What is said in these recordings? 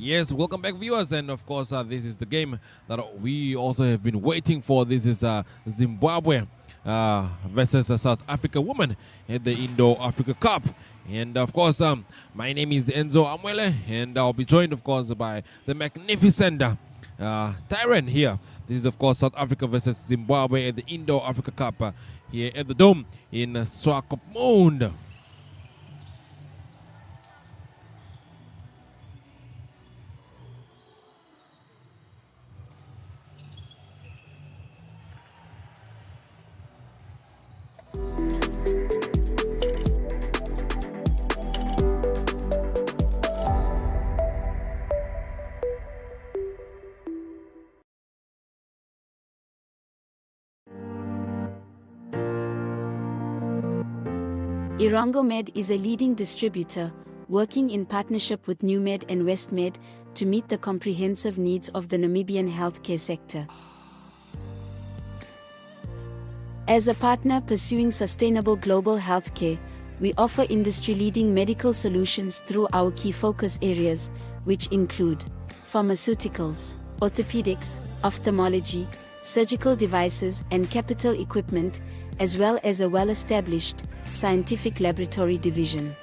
Yes, welcome back, viewers, and of course, this is the game that we also have been waiting for. This is Zimbabwe versus South Africa women at the Indo-Africa Cup. And of course, my name is Enzo Amwele, and I'll be joined, of course, by the magnificent Tyron here. This is, of course, South Africa versus Zimbabwe at the Indo-Africa Cup here at the Dome in Swakopmund. Irongomed is a leading distributor, working in partnership with NewMed and WestMed to meet the comprehensive needs of the Namibian healthcare sector. As a partner pursuing sustainable global healthcare, we offer industry-leading medical solutions through our key focus areas, which include pharmaceuticals, orthopedics, ophthalmology, surgical devices and capital equipment, as well as a well-established scientific laboratory division.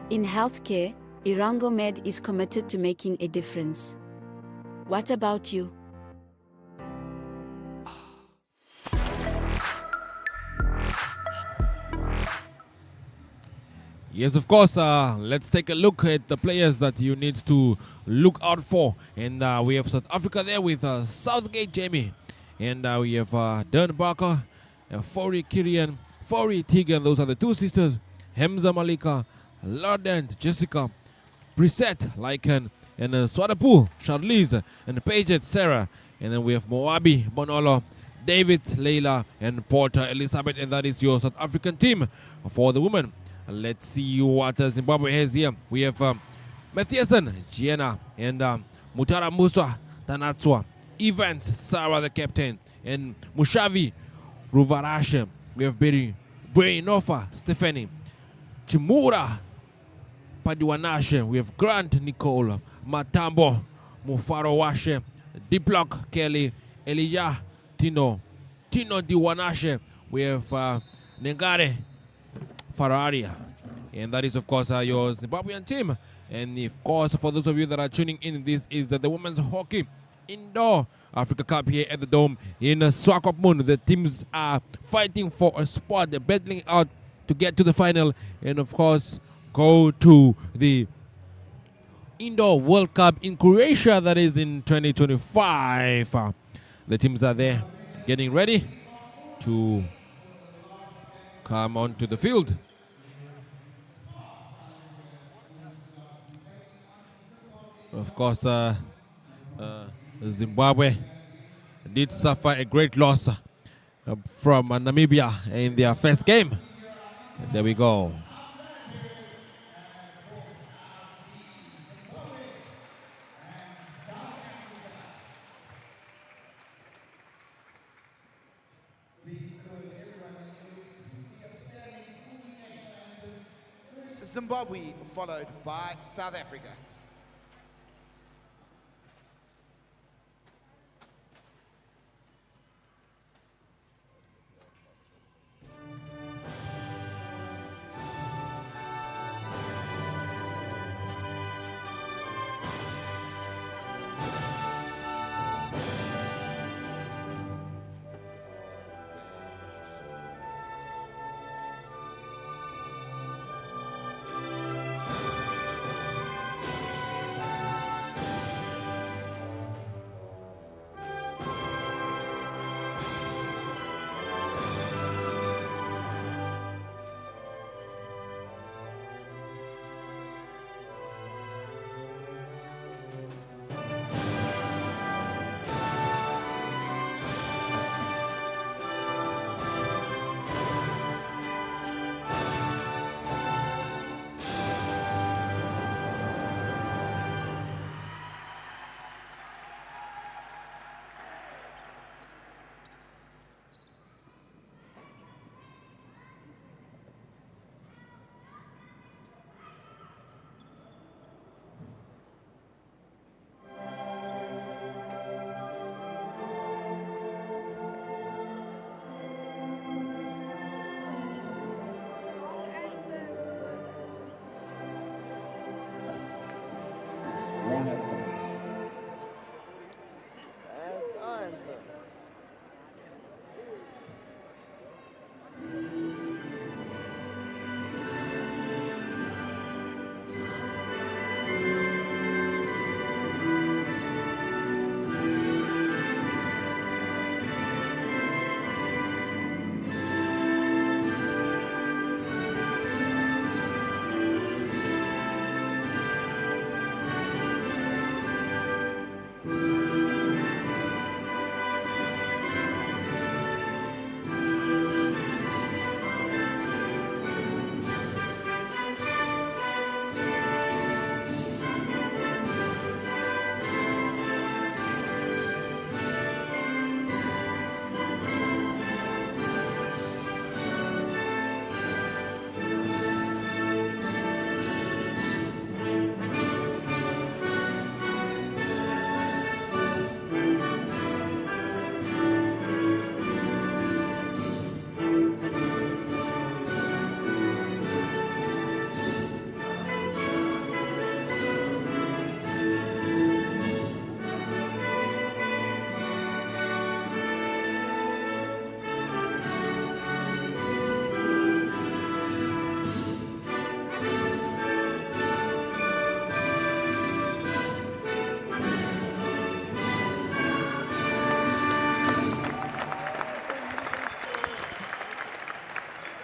In healthcare, Irongomed is committed to making a difference. What about you? Yes, of course. Let's take a look at the players that you need to look out for. And we have South Africa there with Southgate Jamie. And we have Dern Barker, Fori Kirian, Fori Tegan. Those are the two sisters. Hemza Malika, Lardent, Jessica, Brissette, Lycan, and Swadapu, Charlize, and Paget, Sarah. And then we have Moabi, Bonolo, David, Leila, and Porter, Elizabeth. And that is your South African team for the women. Let's see what Zimbabwe has here. We have Matthiasen, Gianna, and Mutara Musa, Tanatsua, Evans, Sarah the captain, and Mushavi, Ruvarashe. We have Berry, Brainofa, Stephanie, Chimura, Padiwanashe. We have Grant, Nicole, Matambo, Mufaro Washe, Diplock, Kelly, Elijah, Tino Diwanashe. We have Nengare, Ferrari, and that is of course your Zimbabwean team. And of course, for those of you that are tuning in, this is the Women's Hockey Indoor Africa Cup here at the Dome in Swakopmund. The teams are fighting for a spot. They're battling out to get to the final and of course go to the Indoor World Cup in Croatia, that is in 2025. The teams are there getting ready to come onto the field. Of course, Zimbabwe did suffer a great loss from Namibia in their first game. And there we go. Zimbabwe followed by South Africa.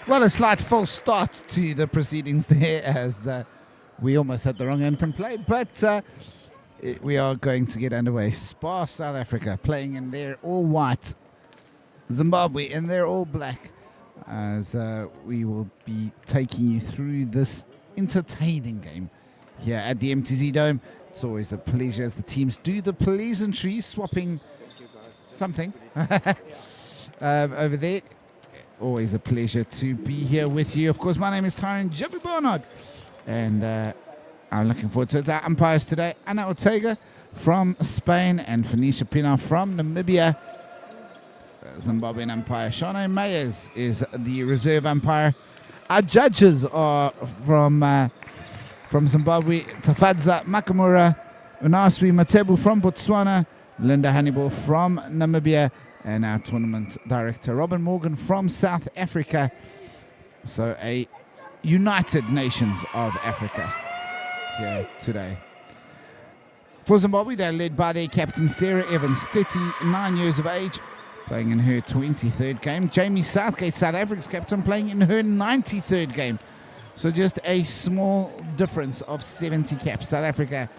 Well, a slight false start to the proceedings there as we almost had the wrong anthem play, but we are going to get underway. Spa South Africa playing in their all-white, Zimbabwe in their all-black, as we will be taking you through this entertaining game here at the MTC Dome. It's always a pleasure as the teams do the pleasantries, swapping something over there. Always a pleasure to be here with you. Of course, my name is Tyron Jimmy Barnard, and I'm looking forward to it. Our umpires today, Ana Ortega from Spain and Phoenicia Pina from Namibia. Zimbabwean umpire Shane Mayers is the reserve umpire. Our judges are from Zimbabwe, Tafadza Makamura, Unaswi Matebu from Botswana, Linda Hannibal from Namibia, and our tournament director, Robin Morgan from South Africa. So a United Nations of Africa here today. For Zimbabwe, they're led by their captain, Sarah Evans, 39 years of age, playing in her 23rd game. Jamie Southgate, South Africa's captain, playing in her 93rd game. So just a small difference of 70 caps. South Africa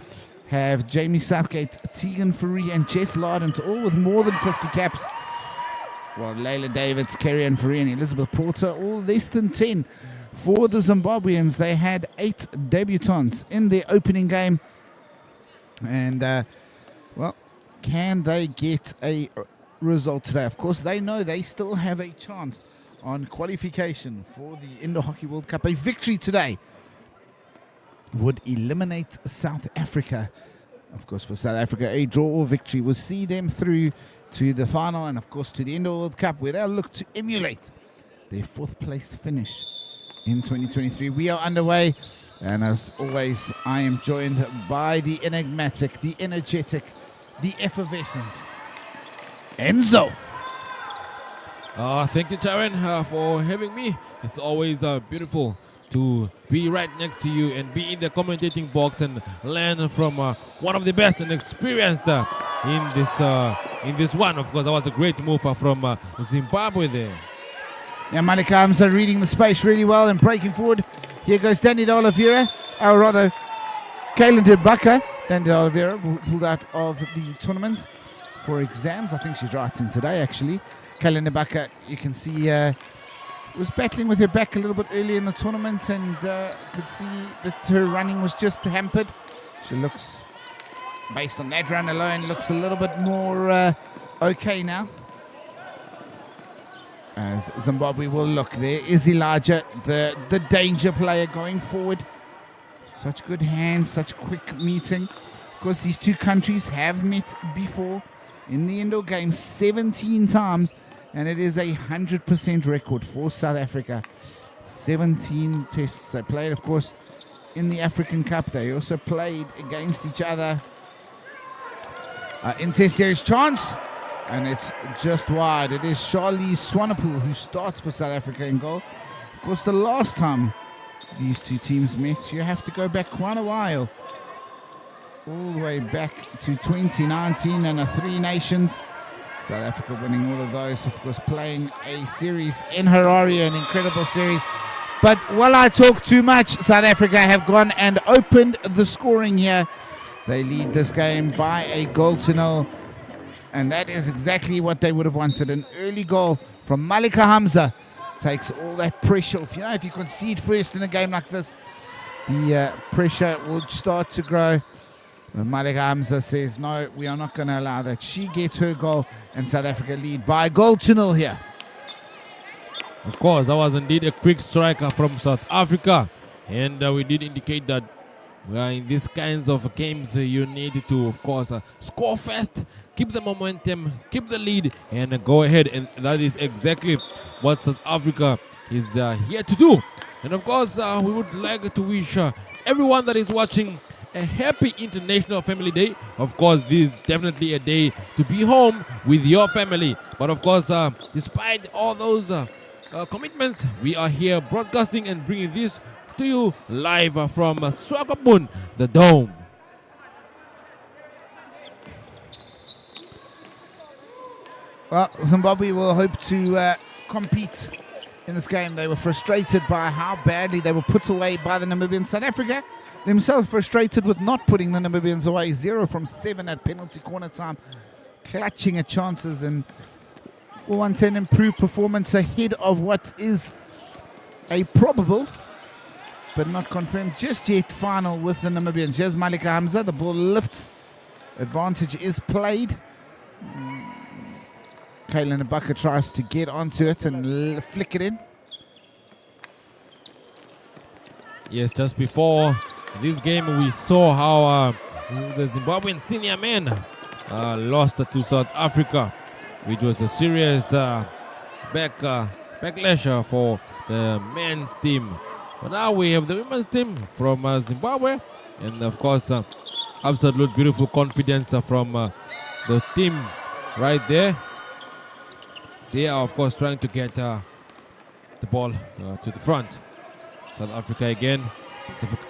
have Jamie Southgate, Tegan Fourie, and Jess Lardent, all with more than 50 caps. While Layla Davids, Kerry-Ann Fourie, and Elizabeth Porter, all less than 10. For the Zimbabweans, they had 8 debutants in their opening game. And, well, can they get a result today? Of course, they know they still have a chance on qualification for the Indoor Hockey World Cup. A victory today would eliminate South Africa. Of course, for South Africa, a draw or victory will see them through to the final and, of course, to the Indoor World Cup, where they'll look to emulate their 4th place finish in 2023. We are underway, and as always, I am joined by the enigmatic, the energetic, the effervescent Enzo. Thank you, Tyron, for having me. It's always beautiful to be right next to you and be in the commentating box and learn from one of the best and experienced in this one. Of course, that was a great move from Zimbabwe there. Yeah, Malika Hamza reading the space really well and breaking forward. Here goes Danny de Oliveira, or rather, Kaylin de Baca. Danny de Oliveira pulled out of the tournament for exams. I think she's writing today, actually. Kaylin de Baca, you can see, was battling with her back a little bit early in the tournament, and could see that her running was just hampered. She looks, based on that run alone, looks a little bit more okay now. As Zimbabwe will look, there is Elijah, the danger player going forward. Such good hands, such quick meeting. Of course, these two countries have met before in the indoor game 17 times, and it is a 100% record for South Africa. 17 tests they played, of course, in the African Cup. They also played against each other in Test Series. Chance, and it's just wide. It is Charlize Swanepoel who starts for South Africa in goal. Of course, the last time these two teams met, you have to go back quite a while, all the way back to 2019 and a 3 Nations. South Africa winning all of those, of course, playing a series in Harare, an incredible series. But while I talk too much, South Africa have gone and opened the scoring here. They lead this game by a 1-0, and that is exactly what they would have wanted. An early goal from Malika Hamza takes all that pressure off. You know, if you concede first in a game like this, the pressure will start to grow. Malika Hamza says, no, we are not going to allow that. She gets her goal, and South Africa lead by a 0 here. Of course, that was indeed a quick striker from South Africa. And we did indicate that in these kinds of games, you need to, of course, score fast, keep the momentum, keep the lead, and go ahead. And that is exactly what South Africa is here to do. And of course, we would like to wish everyone that is watching a happy International Family Day. Of course, this is definitely a day to be home with your family. But of course, despite all those commitments, we are here broadcasting and bringing this to you live from Swakopmund, the Dome. Well, Zimbabwe will hope to compete in this game. They were frustrated by how badly they were put away by the Namibians. South Africa themselves frustrated with not putting the Namibians away. 0 from 7 at penalty corner time, clutching at chances, and once an improved performance ahead of what is a probable but not confirmed just yet final with the Namibians. Here's Malika Hamza, the ball lifts, advantage is played. Kaylin Ibaka tries to get onto it and flick it in. Yes, just before this game we saw how the Zimbabwean senior men lost to South Africa, which was a serious backlash for the men's team. But now we have the women's team from Zimbabwe, and of course absolute beautiful confidence from the team right there. They are of course trying to get the ball to the front. South Africa again.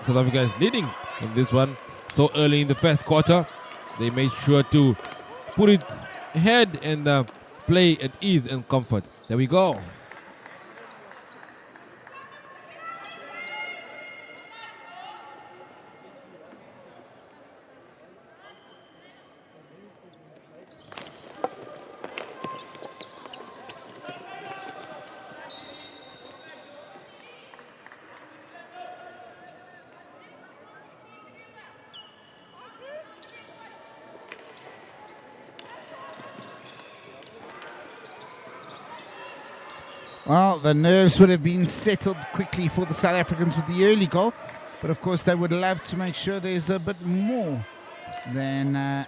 South Africa is leading in this one so early in the first quarter. They made sure to put it ahead and play at ease and comfort. There we go. Well, the nerves would have been settled quickly for the South Africans with the early goal, but of course they would love to make sure there's a bit more than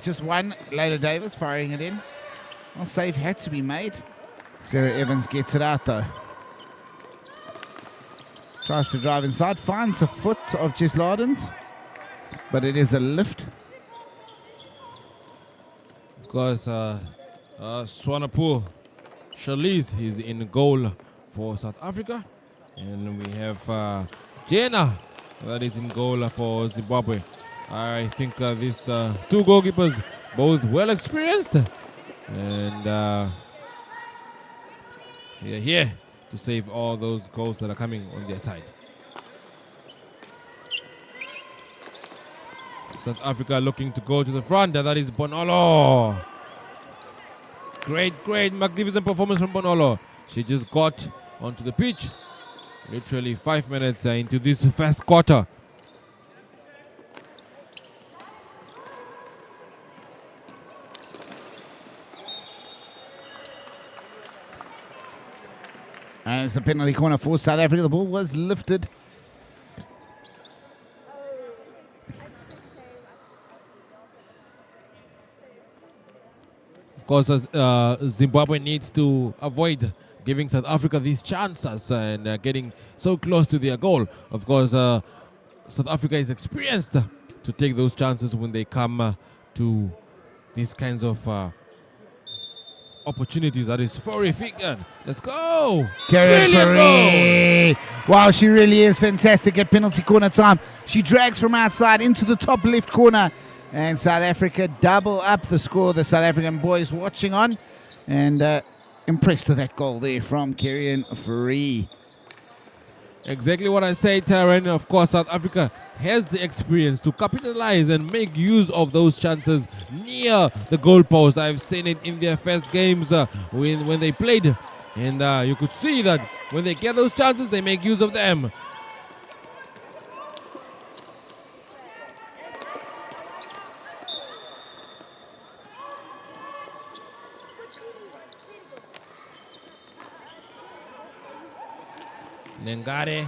just one. Layla Davis firing it in. Well, save had to be made. Sarah Evans gets it out though. Tries to drive inside, finds the foot of Jess Lardens, but it is a lift. Of course, Swakopmund Charlize is in goal for South Africa. And we have Jenna that is in goal for Zimbabwe. I think these two goalkeepers, both well experienced. And here to save all those goals that are coming on their side. South Africa looking to go to the front. That is Bonolo. Great, magnificent performance from Bonolo. She just got onto the pitch literally 5 minutes into this first quarter. And it's a penalty corner for South Africa. The ball was lifted. Of course, Zimbabwe needs to avoid giving South Africa these chances and getting so close to their goal. Of course, South Africa is experienced to take those chances when they come to these kinds of opportunities. That is Fourie Figan. Let's go! Fourie. Wow, she really is fantastic at penalty corner time. She drags from outside into the top left corner. And South Africa double up the score. The South African boys watching on and impressed with that goal there from Fourie. Exactly what I say, Taryn. Of course, South Africa has the experience to capitalize and make use of those chances near the goalpost. I've seen it in their first games when they played. And you could see that when they get those chances, they make use of them. Nengare.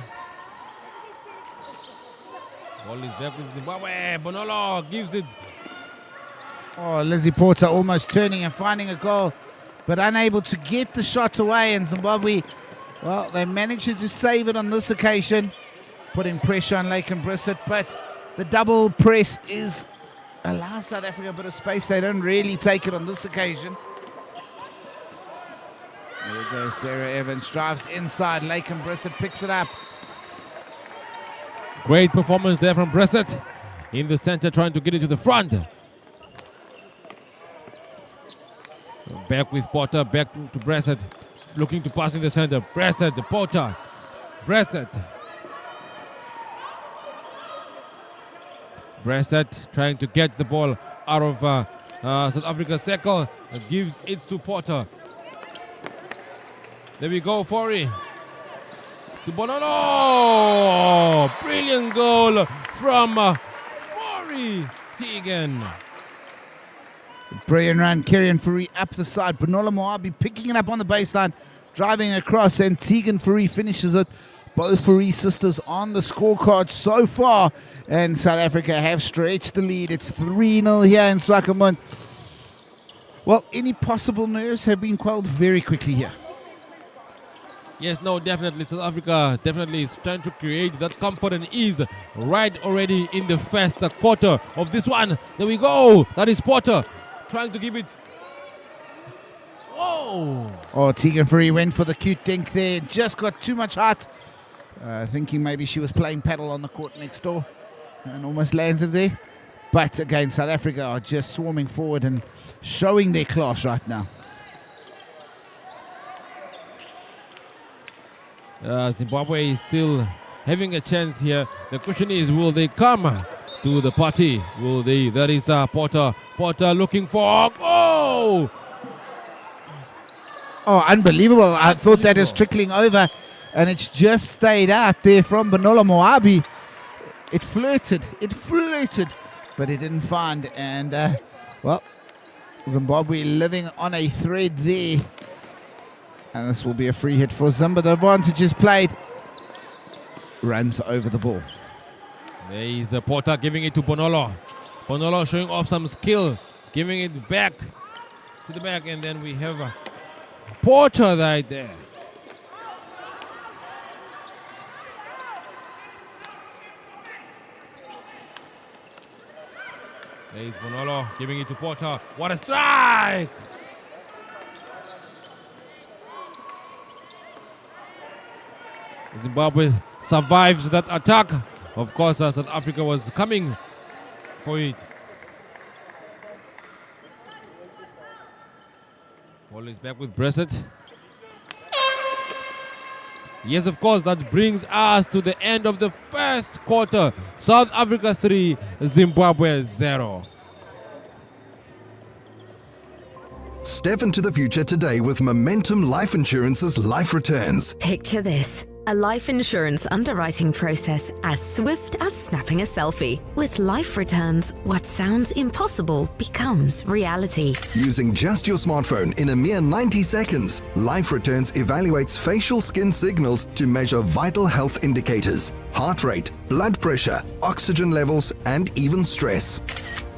Ball is back with Zimbabwe. Bonolo gives it. Oh, Lizzie Porter almost turning and finding a goal, but unable to get the shot away. And Zimbabwe, well, they managed to save it on this occasion, putting pressure on Laken Brissett, but the double press allows South Africa a bit of space. They don't really take it on this occasion. There goes Sarah Evans, drives inside. Laken Brissett picks it up. Great performance there from Brissett in the center, trying to get it to the front. Back with Porter, back to Bressett. Looking to pass in the center. Bressett, Porter. Bressett. Bressett trying to get the ball out of South Africa's circle. Gives it to Porter. There we go, Fourie. To Bonolo. Brilliant goal from Fourie Tegan. Brilliant run, Kerry Fourie up the side. Bonola Moabi picking it up on the baseline, driving across, and Tegan Fourie finishes it. Both Fourie sisters on the scorecard so far, and South Africa have stretched the lead. It's 3-0 here in Swakopmund. Well, any possible nerves have been quelled very quickly here. Yes, no, definitely. South Africa definitely is trying to create that comfort and ease right already in the first quarter of this one. There we go. That is Porter trying to give it. Whoa. Oh, Tegan Fourie went for the cute dink there. Just got too much heart. Thinking maybe she was playing paddle on the court next door and almost landed there. But again, South Africa are just swarming forward and showing their class right now. Zimbabwe is still having a chance here. The question is, will they come to the party? Will they? That is Porter. Porter looking for. Oh! Oh, unbelievable. I thought that was trickling over, and it's just stayed out there from Bonola Moabi. It flirted, but it didn't find. And, well, Zimbabwe living on a thread there. And this will be a free hit for Zimba. The advantage is played. Runs over the ball. There is Porter giving it to Bonolo. Bonolo showing off some skill, giving it back to the back, and then we have Porter right there. There is Bonolo giving it to Porter. What a strike! Zimbabwe survives that attack. Of course, South Africa was coming for it. Ball is back with Bressett. Yes, of course, that brings us to the end of the first quarter. South Africa 3, Zimbabwe 0. Step into the future today with Momentum Life Insurance's Life Returns. Picture this. A life insurance underwriting process as swift as snapping a selfie. With Life Returns, what sounds impossible becomes reality. Using just your smartphone in a mere 90 seconds, Life Returns evaluates facial skin signals to measure vital health indicators, heart rate, blood pressure, oxygen levels, and even stress.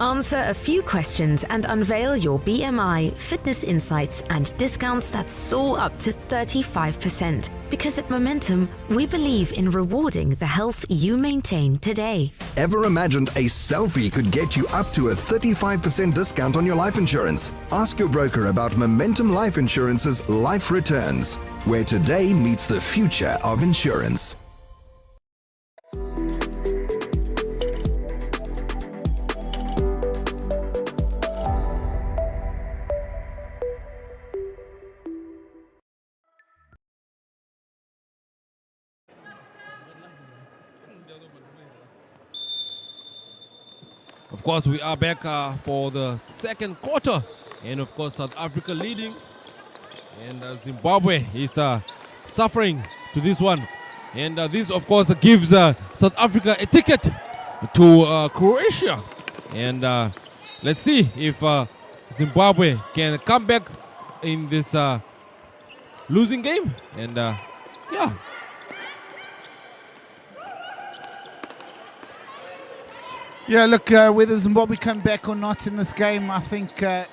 Answer a few questions and unveil your BMI, fitness insights, and discounts that soar up to 35%. Because at Momentum, we believe in rewarding the health you maintain today. Ever imagined a selfie could get you up to a 35% discount on your life insurance? Ask your broker about Momentum Life Insurance's Life Returns, where today meets the future of insurance. Of course, we are back for the second quarter. And of course, South Africa leading. And Zimbabwe is suffering to this one. And this, of course, gives South Africa a ticket to Croatia. And let's see if Zimbabwe can come back in this losing game. And yeah. Yeah, look, whether Zimbabwe come back or not in this game, I think they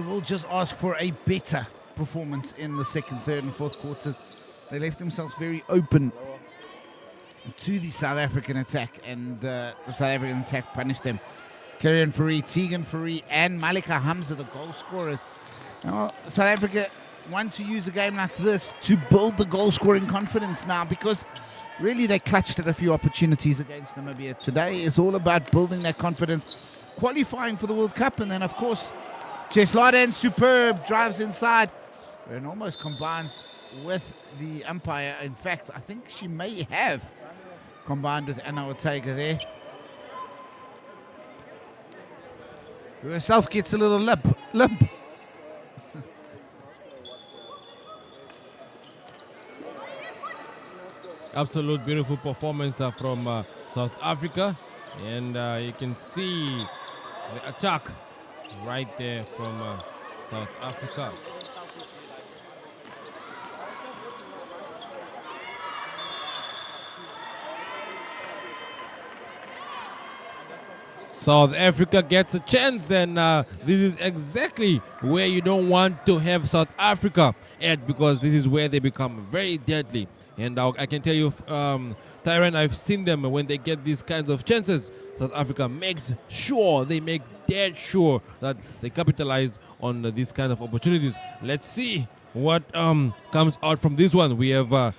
will just ask for a better performance in the second, third, and fourth quarters. They left themselves very open to the South African attack, and the South African attack punished them. Kerry Fourie, Tegan Fourie, and Malika Hamza, the goal scorers. Now, South Africa want to use a game like this to build the goal-scoring confidence now, because really they clutched at a few opportunities against Namibia. Today is all about building that confidence, qualifying for the World Cup, and then, of course, Jess Laden, superb, drives inside and almost combines with the umpire. In fact, I think she may have combined with Anna Ortega there. Who herself gets a little limp. Absolute beautiful performance from South Africa, and you can see the attack right there from South Africa. South Africa gets a chance, and this is exactly where you don't want to have South Africa at, because this is where they become very deadly. And I can tell you, Tyron, I've seen them when they get these kinds of chances. South Africa makes sure, they make dead sure that they capitalize on these kind of opportunities. Let's see what comes out from this one. We have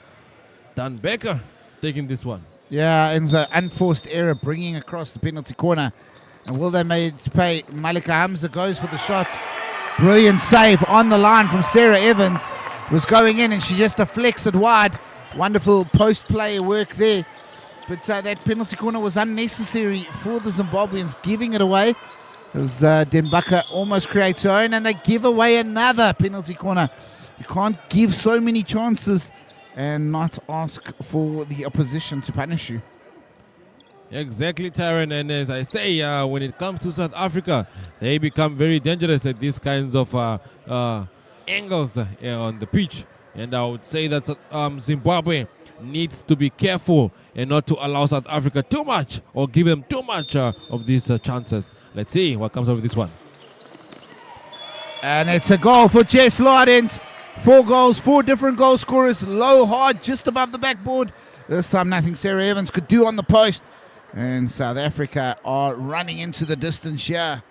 Dan Becker taking this one. Yeah, and the unforced error bringing across the penalty corner. And will they pay? Malika Hamza goes for the shot. Brilliant save on the line from Sarah Evans. Was going in and she just deflects it wide. Wonderful post-play work there. But that penalty corner was unnecessary for the Zimbabweans, giving it away. As Denbaka almost creates her own, and they give away another penalty corner. You can't give so many chances and not ask for the opposition to punish you. Exactly, Tyron. And as I say, when it comes to South Africa, they become very dangerous at these kinds of angles on the pitch. And I would say that Zimbabwe needs to be careful and not to allow South Africa too much or give them too much of these chances. Let's see what comes out of this one. And it's a goal for Jess Lardent. 4 goals, 4 different goal scorers. Low, hard, just above the backboard. This time nothing Sarah Evans could do on the post. And South Africa are running into the distance here.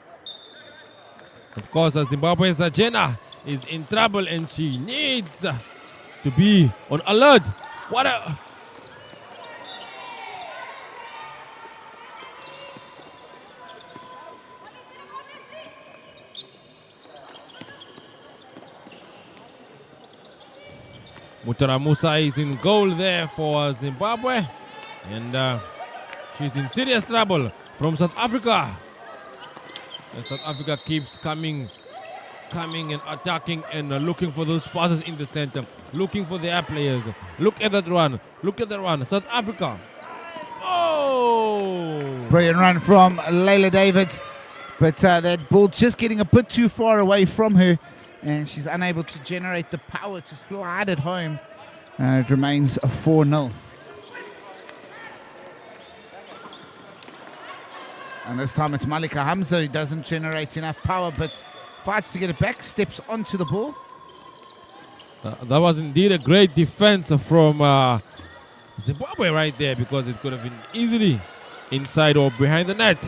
Of course, Zimbabwe's Jenna is in trouble and she needs to be on alert. What a... Mutara Musa is in goal there for Zimbabwe, and she's in serious trouble from South Africa. And South Africa keeps coming and attacking and looking for those passes in the center, looking for their players. Look at that run. Look at the run. South Africa. Oh! Brilliant run from Layla Davids, but that ball just getting a bit too far away from her, and she's unable to generate the power to slide it home. And it remains a 4-0. And this time it's Malika Hamza who doesn't generate enough power, but fights to get it back, steps onto the ball. That was indeed a great defense from Zimbabwe right there, because it could have been easily inside or behind the net.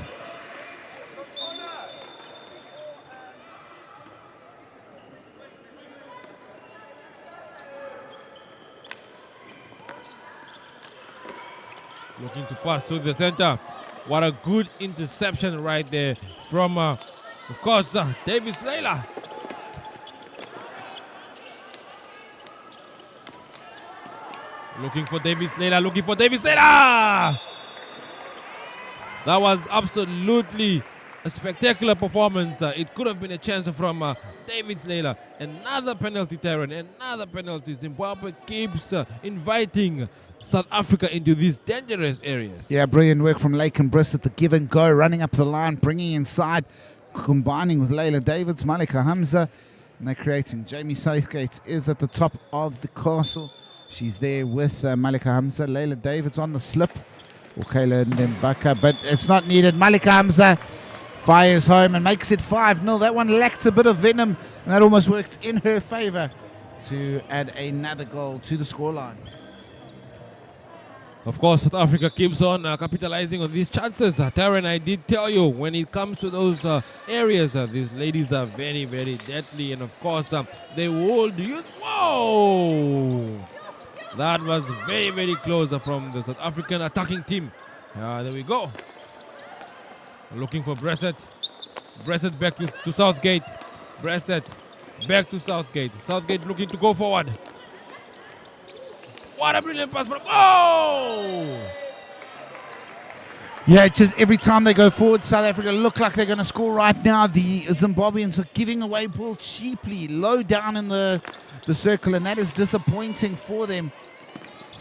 Looking to pass through the center. What a good interception right there from, of course, Davis Leila. Looking for Davis Leila, looking for Davis Leila! That was absolutely a spectacular performance. It could have been a chance from David Leila. Another penalty, Tyron, another penalty. Zimbabwe keeps inviting South Africa into these dangerous areas. Yeah, brilliant work from Lake and Briss at the give and go, running up the line, bringing inside, combining with Layla Davids, Malika Hamza, and they're creating. Jamie Southgate is at the top of the castle. She's there with Malika Hamza. Layla Davids on the slip. Kayla Ndembaka, but it's not needed. Malika Hamza fires home and makes it 5-0. That one lacked a bit of venom, and that almost worked in her favor to add another goal to the scoreline. Of course, South Africa keeps on capitalizing on these chances. Taryn, I did tell you, when it comes to those areas, these ladies are very, very deadly. And of course, they will use... Whoa! That was very, very close from the South African attacking team. There we go. Looking for Bressett. Bressett back to Southgate. Brasset back to Southgate. Southgate looking to go forward. What a brilliant pass from... Oh! Yeah, just every time they go forward, South Africa look like they're going to score right now. The Zimbabweans are giving away ball cheaply, low down in the circle, and that is disappointing for them.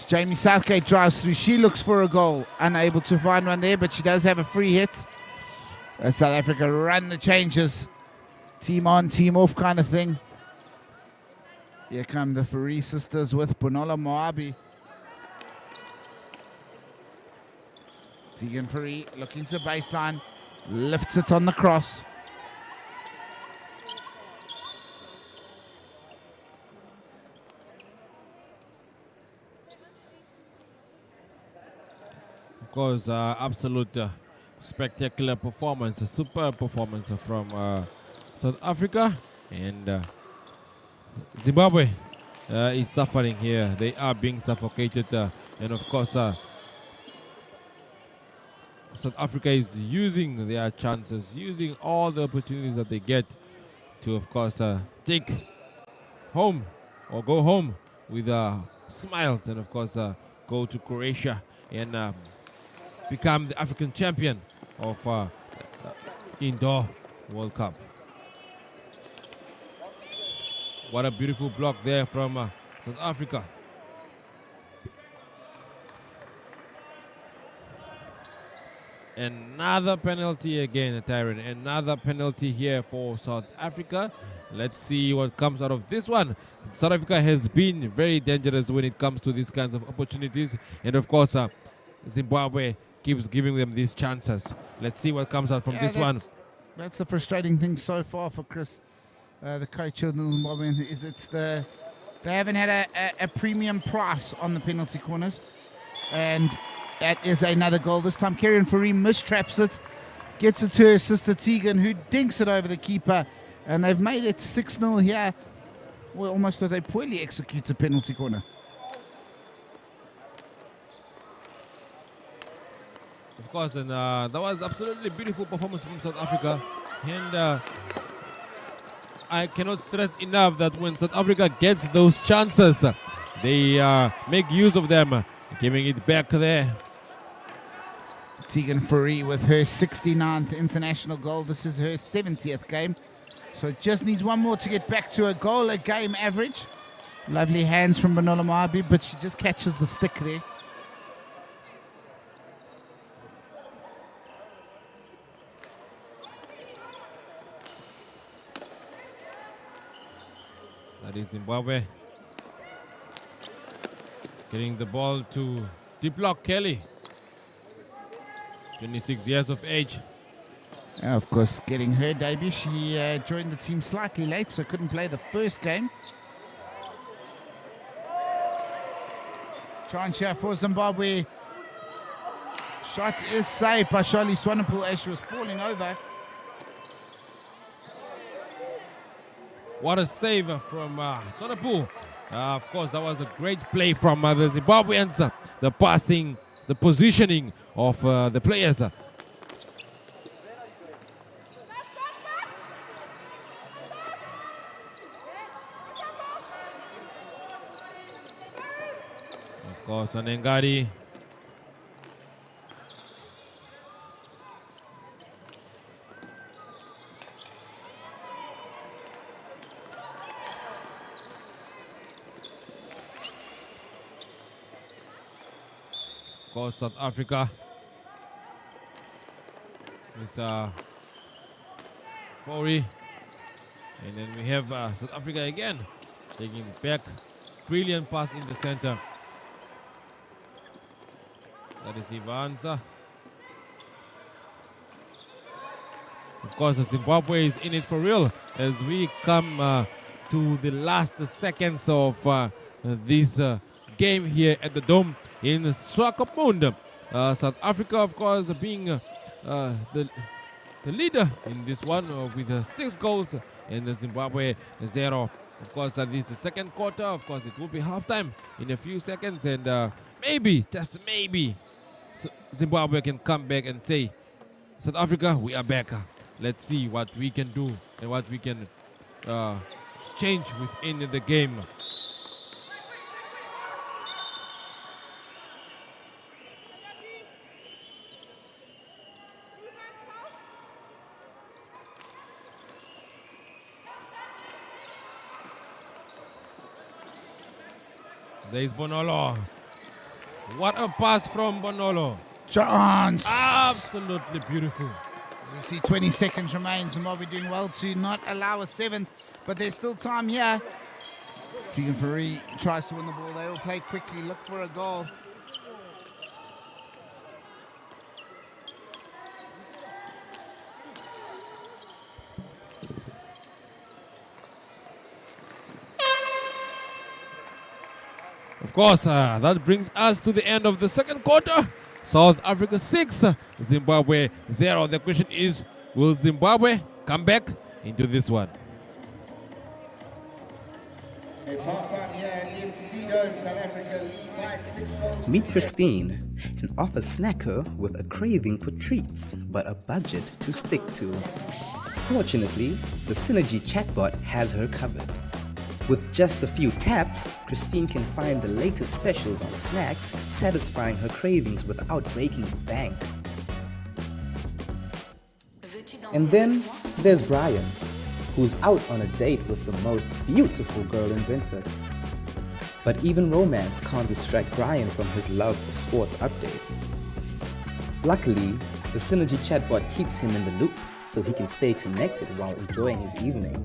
Jamie Southgate drives through. She looks for a goal, unable to find one there, but she does have a free hit. South Africa run the changes. Team on, team off kind of thing. Here come the Fourie sisters with Bonola Moabi. Tegan Fourie looking to baseline, lifts it on the cross. Of course, absolute spectacular performance, a superb performance from South Africa, and Zimbabwe is suffering here. They are being suffocated, and of course, South Africa is using their chances, using all the opportunities that they get to, of course, take home or go home with smiles, and of course, go to Croatia and become the African champion of Indoor World Cup. What a beautiful block there from South Africa. Another penalty again, Tyron. Another penalty here for South Africa. Let's see what comes out of this one. South Africa has been very dangerous when it comes to these kinds of opportunities. And of course, Zimbabwe keeps giving them these chances. Let's see what comes out from this one. That's the frustrating thing so far for Chris, the coach of the Zimbabwe, is they haven't had a premium price on the penalty corners. And that is another goal. This time, Kerrion Fourie mistraps it, gets it to her sister Tegan, who dinks it over the keeper. And they've made it 6-0 here, well, almost with a poorly executed penalty corner. Of course, and that was absolutely beautiful performance from South Africa. And I cannot stress enough that when South Africa gets those chances, they make use of them, giving it back there. Tegan Fourie with her 69th international goal. This is her 70th game. So just needs one more to get back to a goal a game average. Lovely hands from Bonola Moabi, but she just catches the stick there. That is Zimbabwe getting the ball to Diplock Kelly, 26 years of age. Of course, getting her debut. She joined the team slightly late, so couldn't play the first game. Chance here for Zimbabwe. Shot is saved by Charlie Swakopmund as she was falling over. What a save from Swakopmund. Of course, that was a great play from the Zimbabweans. The passing, the positioning of the players. Of course, Anengari. Of course, South Africa with Fourie. And then we have South Africa again taking it back. Brilliant pass in the center. That is Ivansa. Of course, Zimbabwe is in it for real as we come to the last seconds of this game here at the Dome in Swakopmund. South Africa, of course, being the leader in this one with 6 goals, and Zimbabwe 0. Of course, this is the second quarter. Of course, it will be halftime in a few seconds, and maybe, just maybe, Zimbabwe can come back and say, South Africa, we are back. Let's see what we can do and what we can change within the game. There's Bonolo. What a pass from Bonolo. Chance. Absolutely beautiful. As we see 20 seconds remain. Zimbabwe doing well to not allow a 7th, but there's still time here. Tegan Fourie tries to win the ball. They will play quickly, look for a goal. Of course, that brings us to the end of the second quarter. South Africa 6, Zimbabwe 0. The question is, will Zimbabwe come back into this one? It's half-time here at the MTC Dome. South Africa lead by 6 goals. Meet Christine, an office snacker with a craving for treats, but a budget to stick to. Fortunately, the Synergy chatbot has her covered. With just a few taps, Christine can find the latest specials on snacks, satisfying her cravings without breaking the bank. And then there's Brian, who's out on a date with the most beautiful girl in Winter. But even romance can't distract Brian from his love of sports updates. Luckily, the Synergy chatbot keeps him in the loop so he can stay connected while enjoying his evening.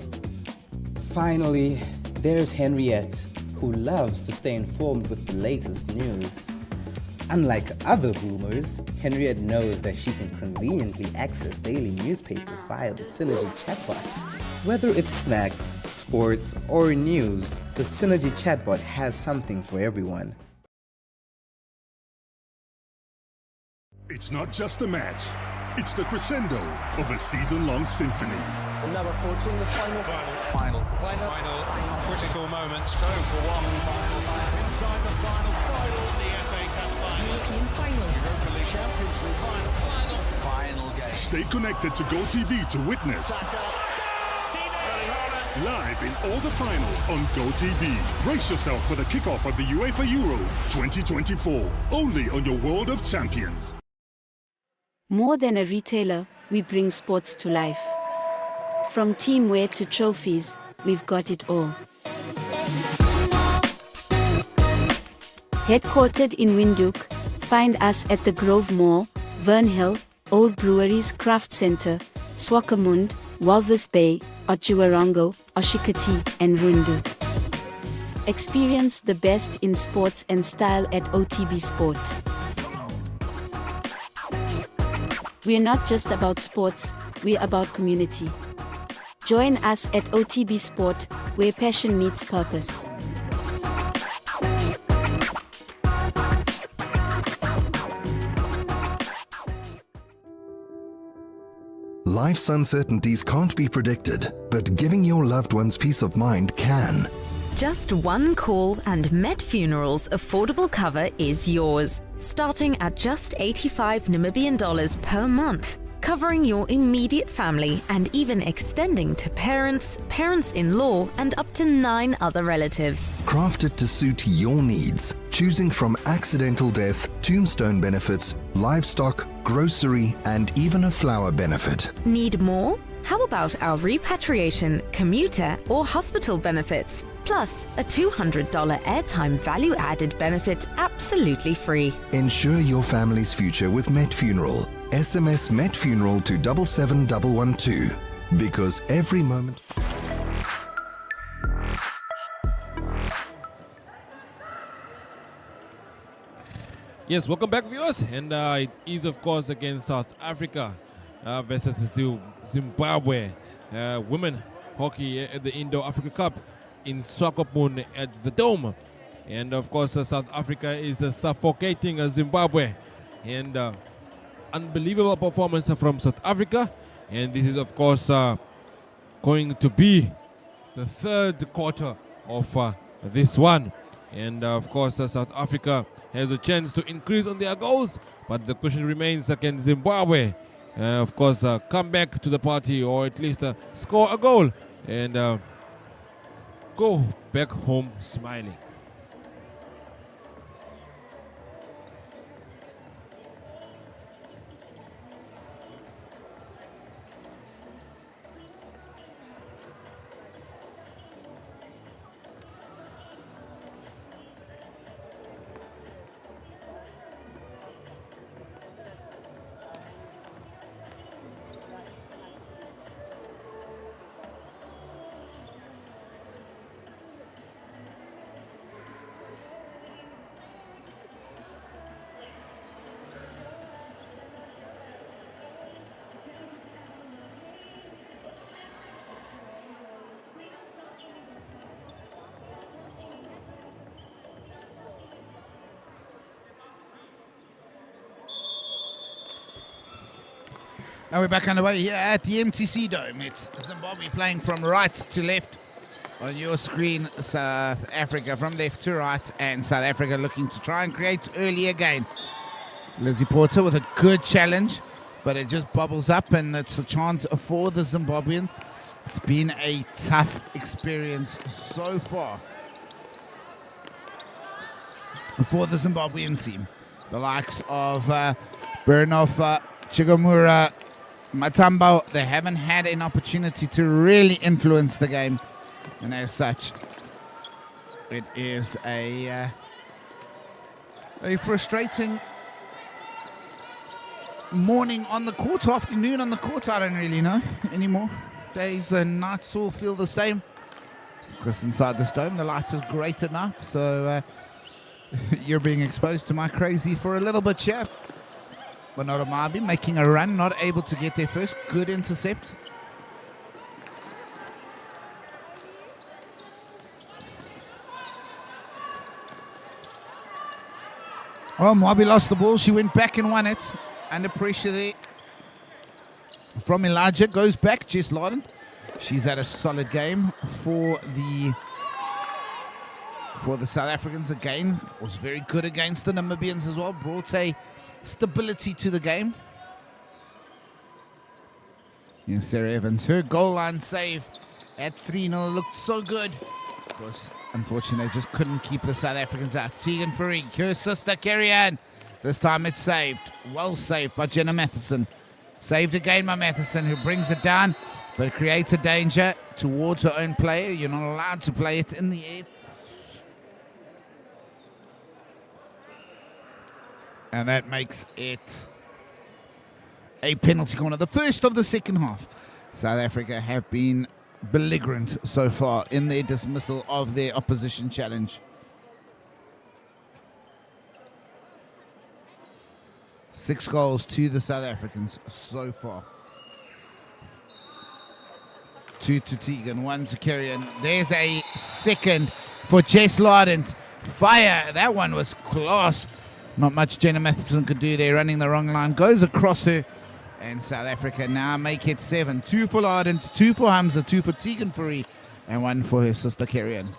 Finally, there's Henriette, who loves to stay informed with the latest news. Unlike other boomers, Henriette knows that she can conveniently access daily newspapers via the Synergy chatbot. Whether it's snacks, sports, or news, the Synergy chatbot has something for everyone. It's not just a match, it's the crescendo of a season-long symphony. Now approaching the final critical moments. Go for one inside the final of the FA Cup final. European final. Europa League Champions League final game. Stay connected to GoTV to witness. Live in all the finals on GoTV. Brace yourself for the kickoff of the UEFA Euros 2024. Only on your World of Champions. More than a retailer, we bring sports to life. From teamwear to trophies, we've got it all. Headquartered in Windhoek, find us at the Grove Mall, Vernhill, Old Breweries Craft Centre, Swakopmund, Walvis Bay, Otjiwarongo, Oshikati, and Rundu. Experience the best in sports and style at OTB Sport. We're not just about sports, we're about community. Join us at OTB Sport, where passion meets purpose. Life's uncertainties can't be predicted, but giving your loved ones peace of mind can. Just one call and Met Funerals affordable cover is yours, starting at just 85 Namibian dollars per month, covering your immediate family and even extending to parents, parents-in-law, and up to 9 other relatives. Crafted to suit your needs, choosing from accidental death, tombstone benefits, livestock, grocery, and even a flower benefit. Need more? How about our repatriation, commuter, or hospital benefits? Plus, a $200 airtime value-added benefit absolutely free. Ensure your family's future with Met Funeral. SMS Met Funeral to 77112. Because every moment... Yes, welcome back, viewers. And it is, of course, against South Africa versus Zimbabwe. Women hockey at the Indo-Africa Cup in Swakopmund at the Dome. And, of course, South Africa is suffocating Zimbabwe. And unbelievable performance from South Africa. And this is, of course, going to be the third quarter of this one. And, of course, South Africa has a chance to increase on their goals. But the question remains, can Zimbabwe, of course, come back to the party or at least score a goal? And go back home smiling. Now we're back underway here at the MTC Dome. It's Zimbabwe playing from right to left. On your screen, South Africa from left to right, and South Africa looking to try and create early again. Lizzie Porter with a good challenge, but it just bubbles up, and it's a chance for the Zimbabweans. It's been a tough experience so far for the Zimbabwean team. The likes of Burnoff, Chigamura, Matambo, they haven't had an opportunity to really influence the game, and as such, it is a frustrating morning on the court, afternoon on the court. I don't really know anymore. Days and nights all feel the same, because inside this dome the light is great at night, so you're being exposed to my crazy for a little bit here. But not Amabi making a run, not able to get there first. Good intercept. Oh, Mabi lost the ball. She went back and won it. Under pressure there from Elijah. Goes back. Jess Lardent. She's had a solid game for the South Africans again. Was very good against the Namibians as well. Brought a stability to the game. Yes, Sarah Evans. Her goal line save at 3-0 looked so good. Of course, unfortunately, they just couldn't keep the South Africans out. Tegan Farik, her sister Kerry-Ann. This time it's saved. Well saved by Jenna Matheson. Saved again by Matheson, who brings it down, but creates a danger towards her own player. You're not allowed to play it in the air. And that makes it a penalty corner. The first of the second half. South Africa have been belligerent so far in their dismissal of their opposition challenge. Six goals to the South Africans so far. 2 to Tegan, 1 to Kerry-Ann. There's a second for Jess Lardent. Fire. That one was class. Not much Jenna Matheson could do there, running the wrong line. Goes across her, and South Africa now make it 7. 2 for Lardent, 2 for Hamza, 2 for Tegan Fourie, and 1 for her sister Kerry-Ann.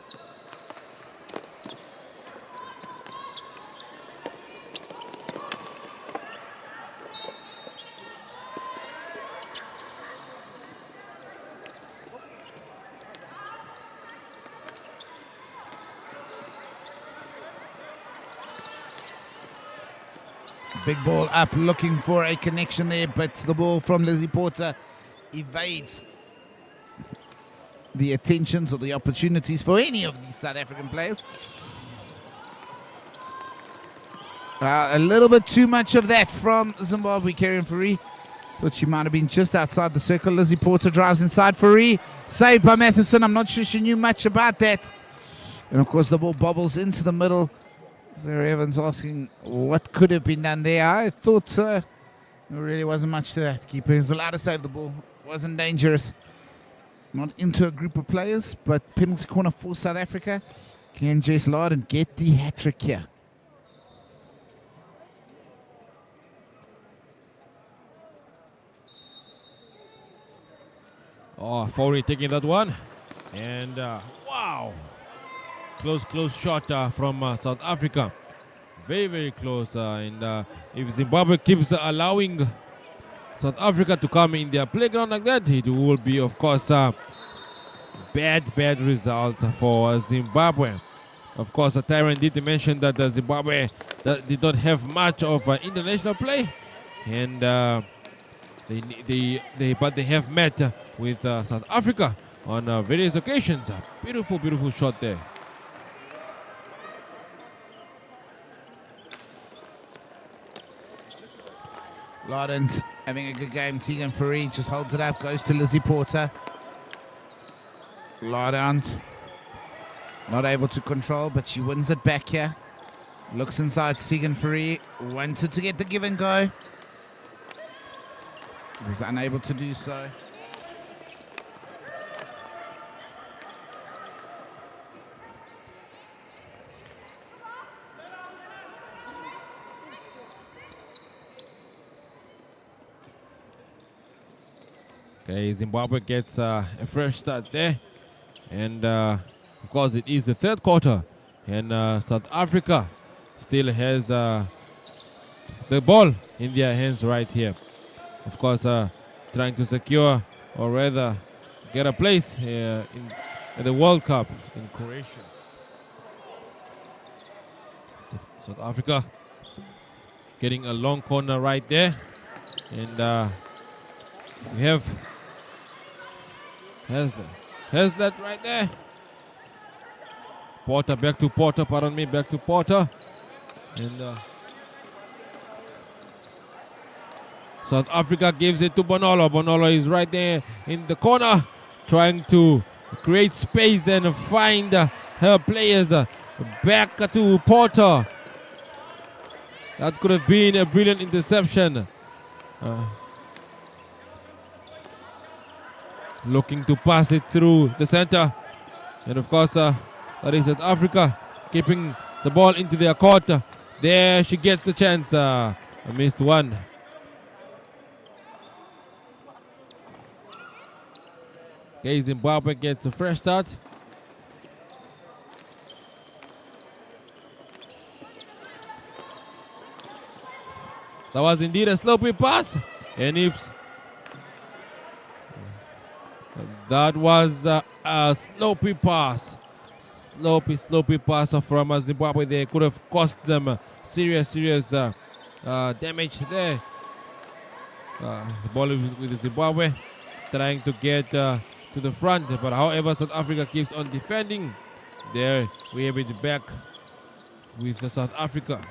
Big ball up, looking for a connection there, but the ball from Lizzie Porter evades the attentions or the opportunities for any of these South African players. A little bit too much of that from Zimbabwe. Kerry-Ann Fourie thought she might have been just outside the circle. Lizzie Porter drives inside. Fourie saved by Matheson. I'm not sure she knew much about that. And of course the ball bobbles into the middle. Sarah Evans asking what could have been done there. I thought there really wasn't much to that. Keeper is allowed to save the ball. Wasn't dangerous. Not into a group of players, but penalty corner for South Africa. Can Jess Lardent get the hat-trick here? Oh, Fourie taking that one. And wow. Close shot from South Africa. Very, very close. And if Zimbabwe keeps allowing South Africa to come in their playground like that, it will be, of course, bad results for Zimbabwe. Of course, Tyron did mention that Zimbabwe did not have much of international play, and but they have met with South Africa on various occasions. Beautiful shot there. Lawrence having a good game. Tegan Farid just holds it up, goes to Lizzie Porter. Lawrence not able to control, but she wins it back here. Looks inside Tegan Farid, wanted to get the give and go. Was unable to do so. Okay, Zimbabwe gets a fresh start there. And of course it is the third quarter. And South Africa still has the ball in their hands right here. Of course, trying to secure or rather get a place in the World Cup in Croatia. So South Africa getting a long corner right there. And we have Haslet right there. Porter, back to Porter, back to Porter. And South Africa gives it to Bonolo. Bonolo is right there in the corner, trying to create space and find her players. Back to Porter. That could have been a brilliant interception. Looking to pass it through the center. And of course, that is South Africa keeping the ball into their court. There she gets the chance. A missed one. Okay, Zimbabwe gets a fresh start. That was indeed a sloppy pass. And if that was a sloppy pass. Sloppy pass from Zimbabwe. They could have cost them serious damage there. The ball with Zimbabwe trying to get to the front, but however South Africa keeps on defending. There we have it back with South Africa.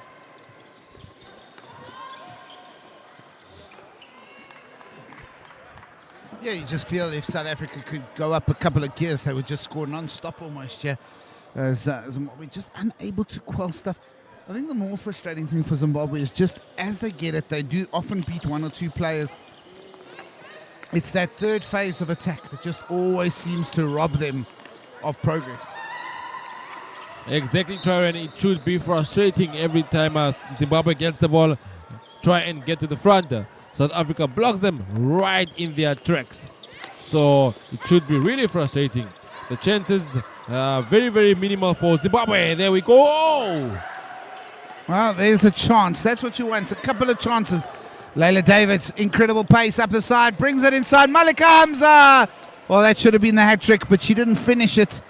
Yeah, you just feel if South Africa could go up a couple of gears, they would just score non-stop almost, yeah. Zimbabwe just unable to quell stuff. I think the more frustrating thing for Zimbabwe is just as they get it, they do often beat one or two players. It's that third phase of attack that just always seems to rob them of progress. Exactly, Troy, it should be frustrating every time Zimbabwe gets the ball, try and get to the front. South Africa blocks them right in their tracks. So it should be really frustrating. The chances are very minimal for Zimbabwe. There we go. Well, there's a chance. That's what you want. A couple of chances. Layla Davids, incredible pace up the side, brings it inside. Malika Hamza. Well, that should have been the hat trick, but she didn't finish it.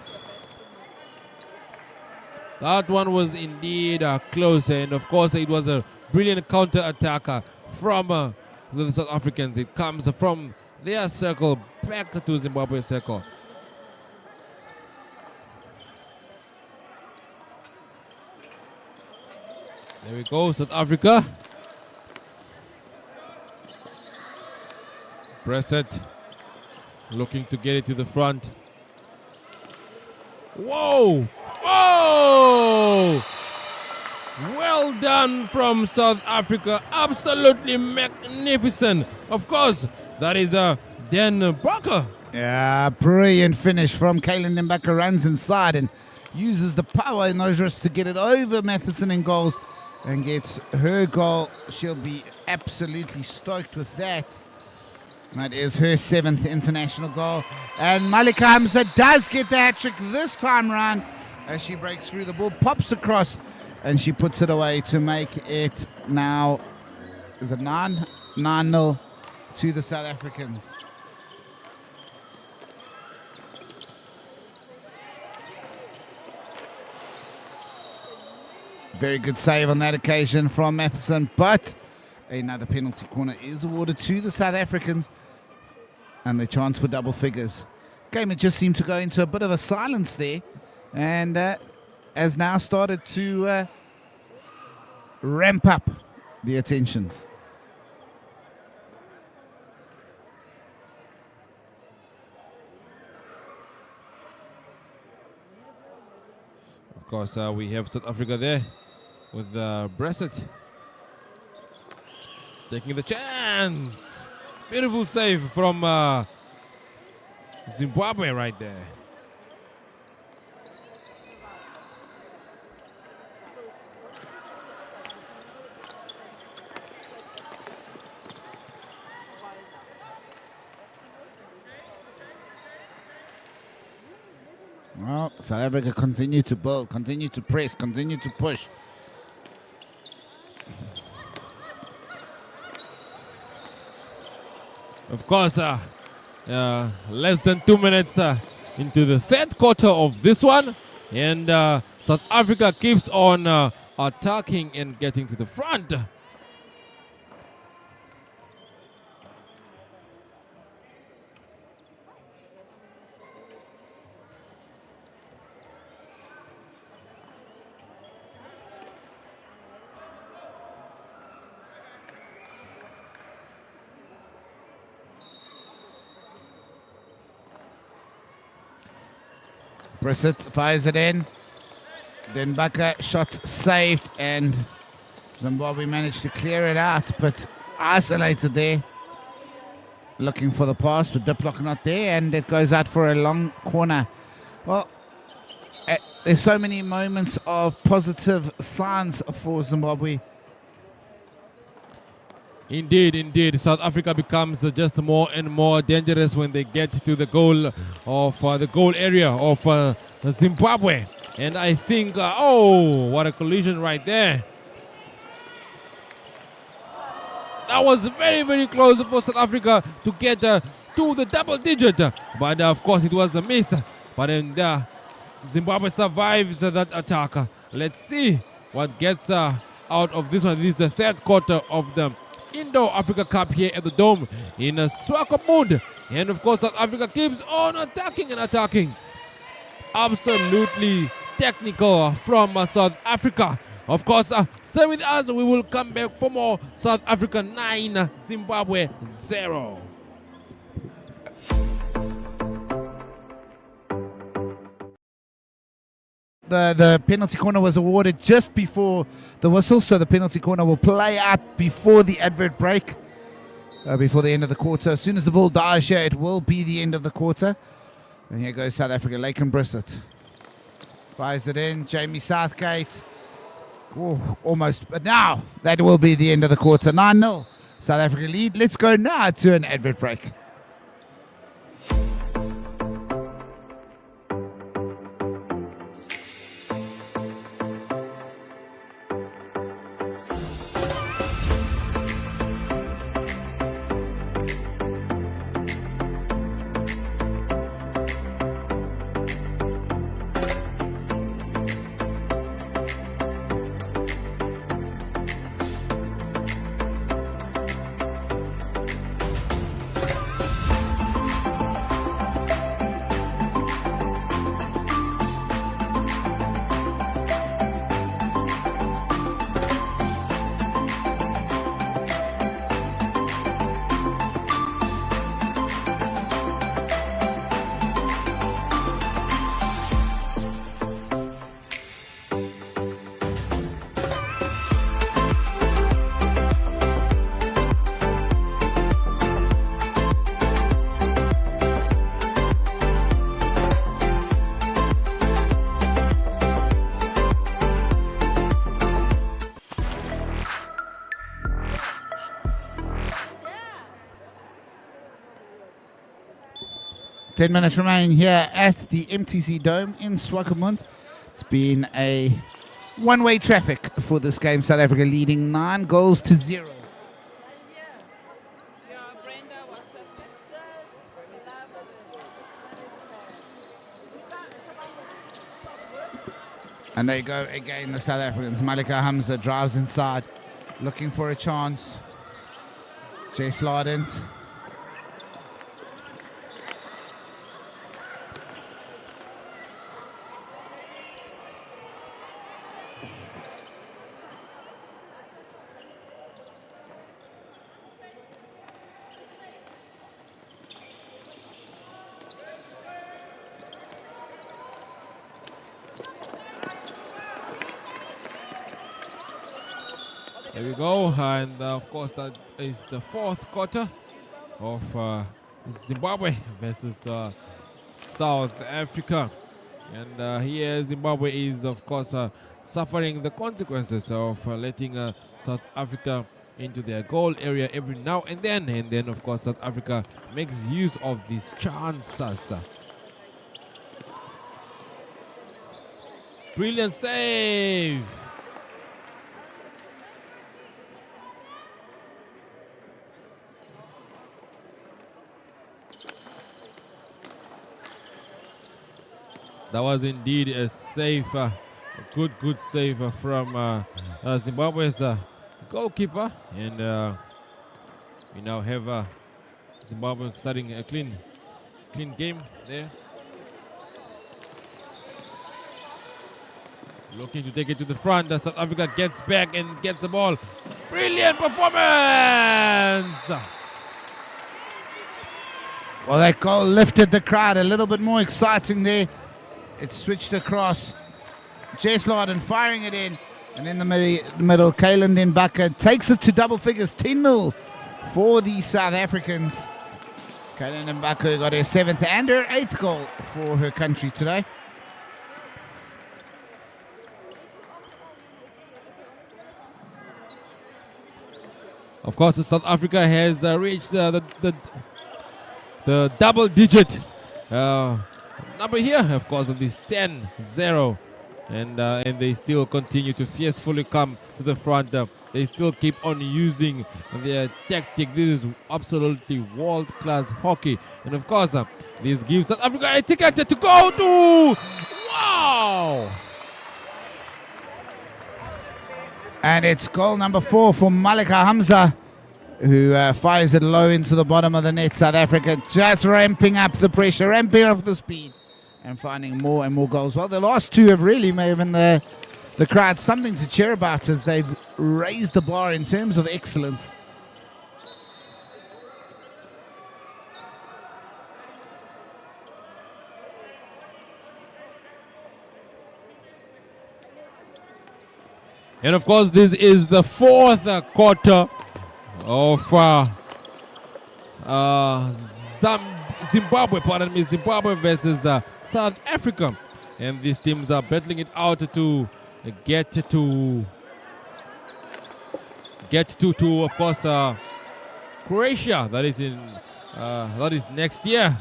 That one was indeed close, and of course it was a brilliant counter-attack from the South Africans. It comes from their circle back to Zimbabwe's circle. There we go, South Africa. Press it. Looking to get it to the front. Whoa! Whoa! Well done from South Africa. Absolutely magnificent. Of course, that is Dan Barker. Yeah, brilliant finish from Kaylin Mbaka. Runs inside and uses the power in those wrists to get it over Matheson in goals and gets her goal. She'll be absolutely stoked with that. That is her 7th international goal. And Malika Hamza does get the hat-trick this time round as she breaks through. The ball pops across and she puts it away to make it now, is it 9-0 to the South Africans. Very good save on that occasion from Matheson, but another penalty corner is awarded to the South Africans and the chance for double figures. Game it just seemed to go into a bit of a silence there, and has now started to ramp up the attentions. Of course, we have South Africa there with Bressett taking the chance. Beautiful save from Zimbabwe right there. Well, South Africa continue to build, continue to press, continue to push. Of course, less than 2 minutes into the third quarter of this one, and South Africa keeps on attacking and getting to the front. Brissett fires it in. Then Baka shot saved, and Zimbabwe managed to clear it out, but isolated there. Looking for the pass, but Diplock not there, and it goes out for a long corner. Well, there's so many moments of positive signs for Zimbabwe. Indeed, indeed. South Africa becomes just more and more dangerous when they get to the goal of the goal area of Zimbabwe. And I think, oh, what a collision right there. That was very, very close for South Africa to get to the double digit. But of course, it was a miss. But then Zimbabwe survives that attack. Let's see what gets out of this one. This is the third quarter of the Indo-Africa Cup here at the Dome in Swakopmund. And of course, South Africa keeps on attacking and attacking. Absolutely technical from South Africa. Of course, stay with us. We will come back for more. South Africa 9, Zimbabwe 0. The penalty corner was awarded just before the whistle, so the penalty corner will play out before the advert break, before the end of the quarter. As soon as the ball dies here, it will be the end of the quarter. And here goes South Africa. Laken Brissett fires it in. Jamie Southgate. Oh, almost, but now that will be the end of the quarter. 9-0 South Africa lead. Let's go now to an advert break. Ten minutes remain here at the MTC Dome in Swakopmund. It's been a one-way traffic for this game. South Africa leading 9-0. And they go again, the South Africans. Malika Hamza drives inside, looking for a chance. Jess Lardent. There we go, and of course that is the fourth quarter of Zimbabwe versus South Africa. And here Zimbabwe is of course suffering the consequences of letting South Africa into their goal area every now and then of course South Africa makes use of these chances. Brilliant save! That was indeed a save, a good save from Zimbabwe's goalkeeper, and we now have Zimbabwe starting a clean game there. Looking to take it to the front. South Africa gets back and gets the ball. Brilliant performance! Well, that goal lifted the crowd a little bit more exciting there. It switched across. Jess Lardent firing it in. And in the middle, Kaylin Denbakker takes it to double figures. 10-0 for the South Africans. Kaylin Denbakker got her 7th and her 8th goal for her country today. Of course, South Africa has reached the double-digit number here, of course, of this 10-0, and they still continue to fiercely come to the front. They still keep on using their tactic. This is absolutely world-class hockey, and of course, this gives South Africa a ticket to go to. Wow! And it's goal number 4 for Malika Hamza, who fires it low into the bottom of the net. South Africa just ramping up the pressure, ramping up the speed, and finding more and more goals. Well, the last two have really given the crowd something to cheer about as they've raised the bar in terms of excellence. And of course, this is the fourth quarter of Zimbabwe versus South Africa, and these teams are battling it out to get to of course Croatia. That is next year.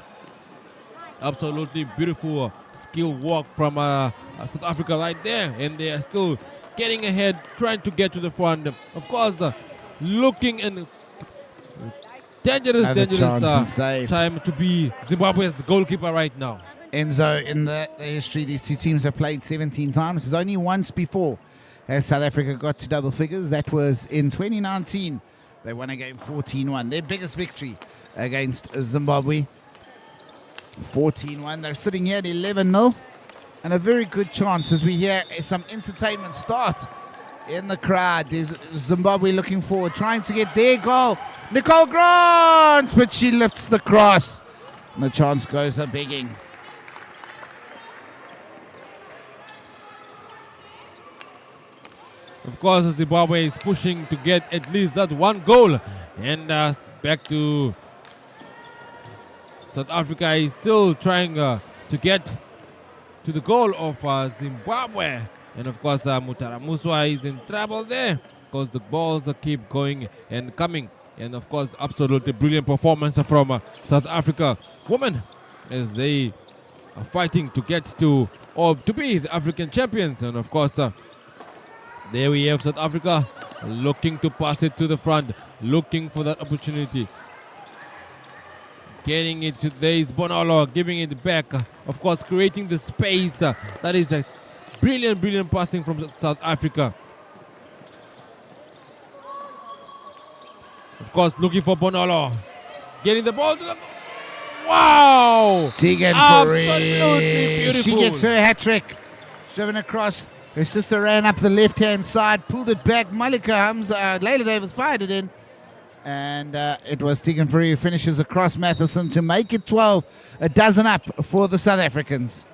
Absolutely beautiful skill work from South Africa right there, and they are still getting ahead, trying to get to the front. Of course, looking and dangerous time to be Zimbabwe's goalkeeper right now. Enzo, in the history, these two teams have played 17 times. There's only once before has South Africa got to double figures. That was in 2019. They won a game 14-1. Their biggest victory against Zimbabwe. 14-1. They're sitting here at 11-0. And a very good chance as we hear some entertainment start in the crowd. There's Zimbabwe looking forward, trying to get their goal. Nicole Grant, but she lifts the cross. And the chance goes to begging. Of course, Zimbabwe is pushing to get at least that one goal. And back to South Africa is still trying to get to the goal of Zimbabwe. And of course, Mutaramuswa is in trouble there because the balls keep going and coming. And of course, absolutely brilliant performance from South Africa women as they are fighting to get to or to be the African champions. And of course, there we have South Africa looking to pass it to the front, looking for that opportunity. Getting it to there is Bonolo, giving it back. Of course, creating the space. That is a Brilliant passing from South Africa. Of course, looking for Bonolo. Getting the ball to the... Wow! Tegan Absolutely Fourie. beautiful. She gets her hat-trick. Driven across. Her sister ran up the left-hand side, pulled it back. Malika Hamza, Layla Davis fired it in. And it was Tegan Fourie who finishes across Matheson to make it 12. A dozen up for the South Africans.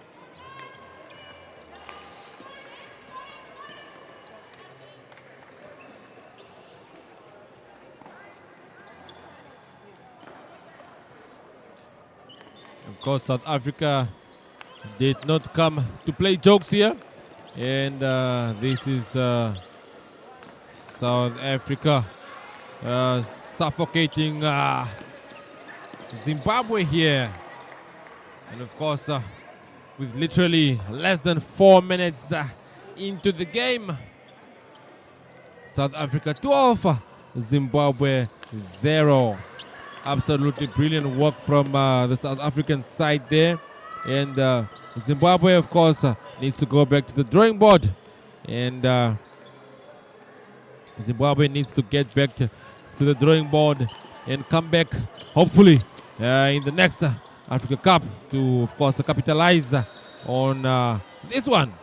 Of course, South Africa did not come to play jokes here. And this is South Africa suffocating Zimbabwe here. And of course, with literally less than 4 minutes into the game, South Africa 12, Zimbabwe 0. Absolutely brilliant work from the South African side there. And Zimbabwe, of course, needs to go back to the drawing board. And Zimbabwe needs to get back to the drawing board and come back, hopefully, in the next Africa Cup to, of course, capitalize on this one.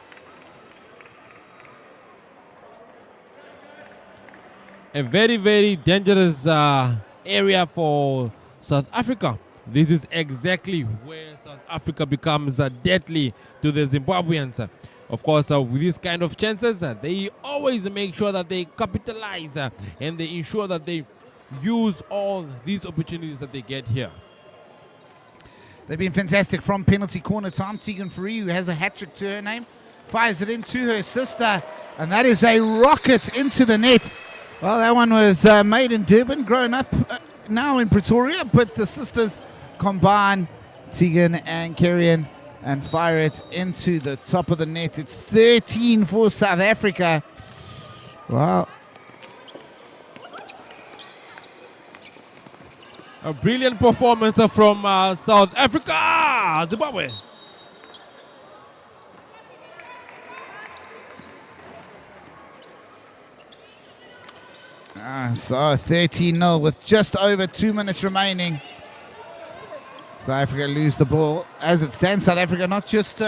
A very dangerous area for South Africa. This is exactly where South Africa becomes deadly to the Zimbabweans. Of course, with these kind of chances, they always make sure that they capitalize and they ensure that they use all these opportunities that they get here. They've been fantastic from penalty corner time. Tegan Fourie, who has a hat-trick to her name, fires it into her sister, and that is a rocket into the net. Well, that one was made in Durban, grown up now in Pretoria, but the sisters combine, Tegan and Kerrion, and fire it into the top of the net. It's 13 for South Africa. Wow. A brilliant performance from South Africa. Zimbabwe. So 13-0 with just over 2 minutes remaining. South Africa lose the ball. As it stands, South Africa not just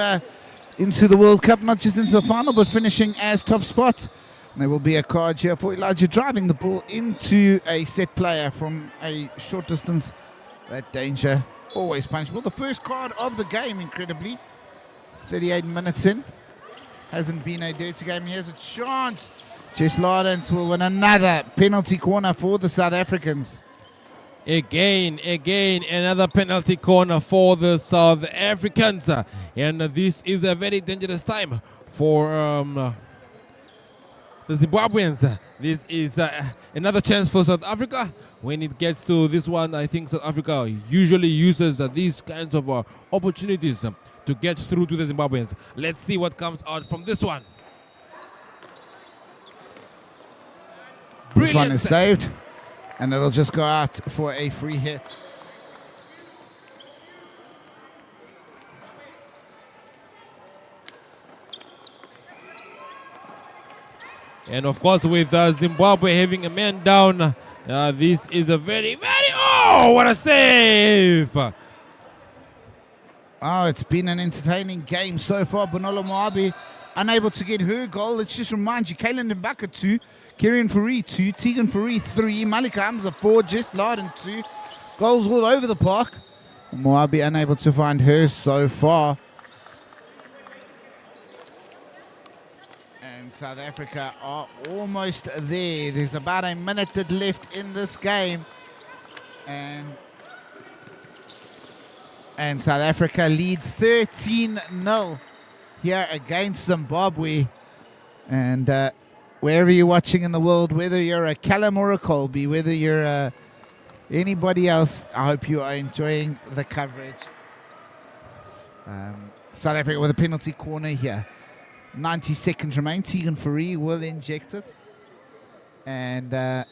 into the World Cup, not just into the final, but finishing as top spot. And there will be a card here for Elijah driving the ball into a set player from a short distance. That danger always punishable. The first card of the game, incredibly. 38 minutes in. Hasn't been a dirty game. Here's a chance. Jess Lawrence will win another penalty corner for the South Africans. Again, another penalty corner for the South Africans. And this is a very dangerous time for the Zimbabweans. This is another chance for South Africa. When it gets to this one, I think South Africa usually uses these kinds of opportunities to get through to the Zimbabweans. Let's see what comes out from this one. This one is saved, and it'll just go out for a free hit. And of course, with Zimbabwe having a man down, this is a very, oh, what a save! Oh, it's been an entertaining game so far. Bonolo Moabi unable to get her goal. Let's just remind you, Kaylin Mbaka 2, Kerrion Fourie 2, Tegan Fourie 3, Malika Hamza 4, Jess Larden 2. Goals all over the park. Moabi unable to find hers so far. And South Africa are almost there. There's about a minute left in this game. And South Africa lead 13-0 here against Zimbabwe. And wherever you're watching in the world, whether you're a Callum or a Colby, whether you're anybody else, I hope you are enjoying the coverage. South Africa with a penalty corner here. 90 seconds remain. Tegan Fourie will inject it. And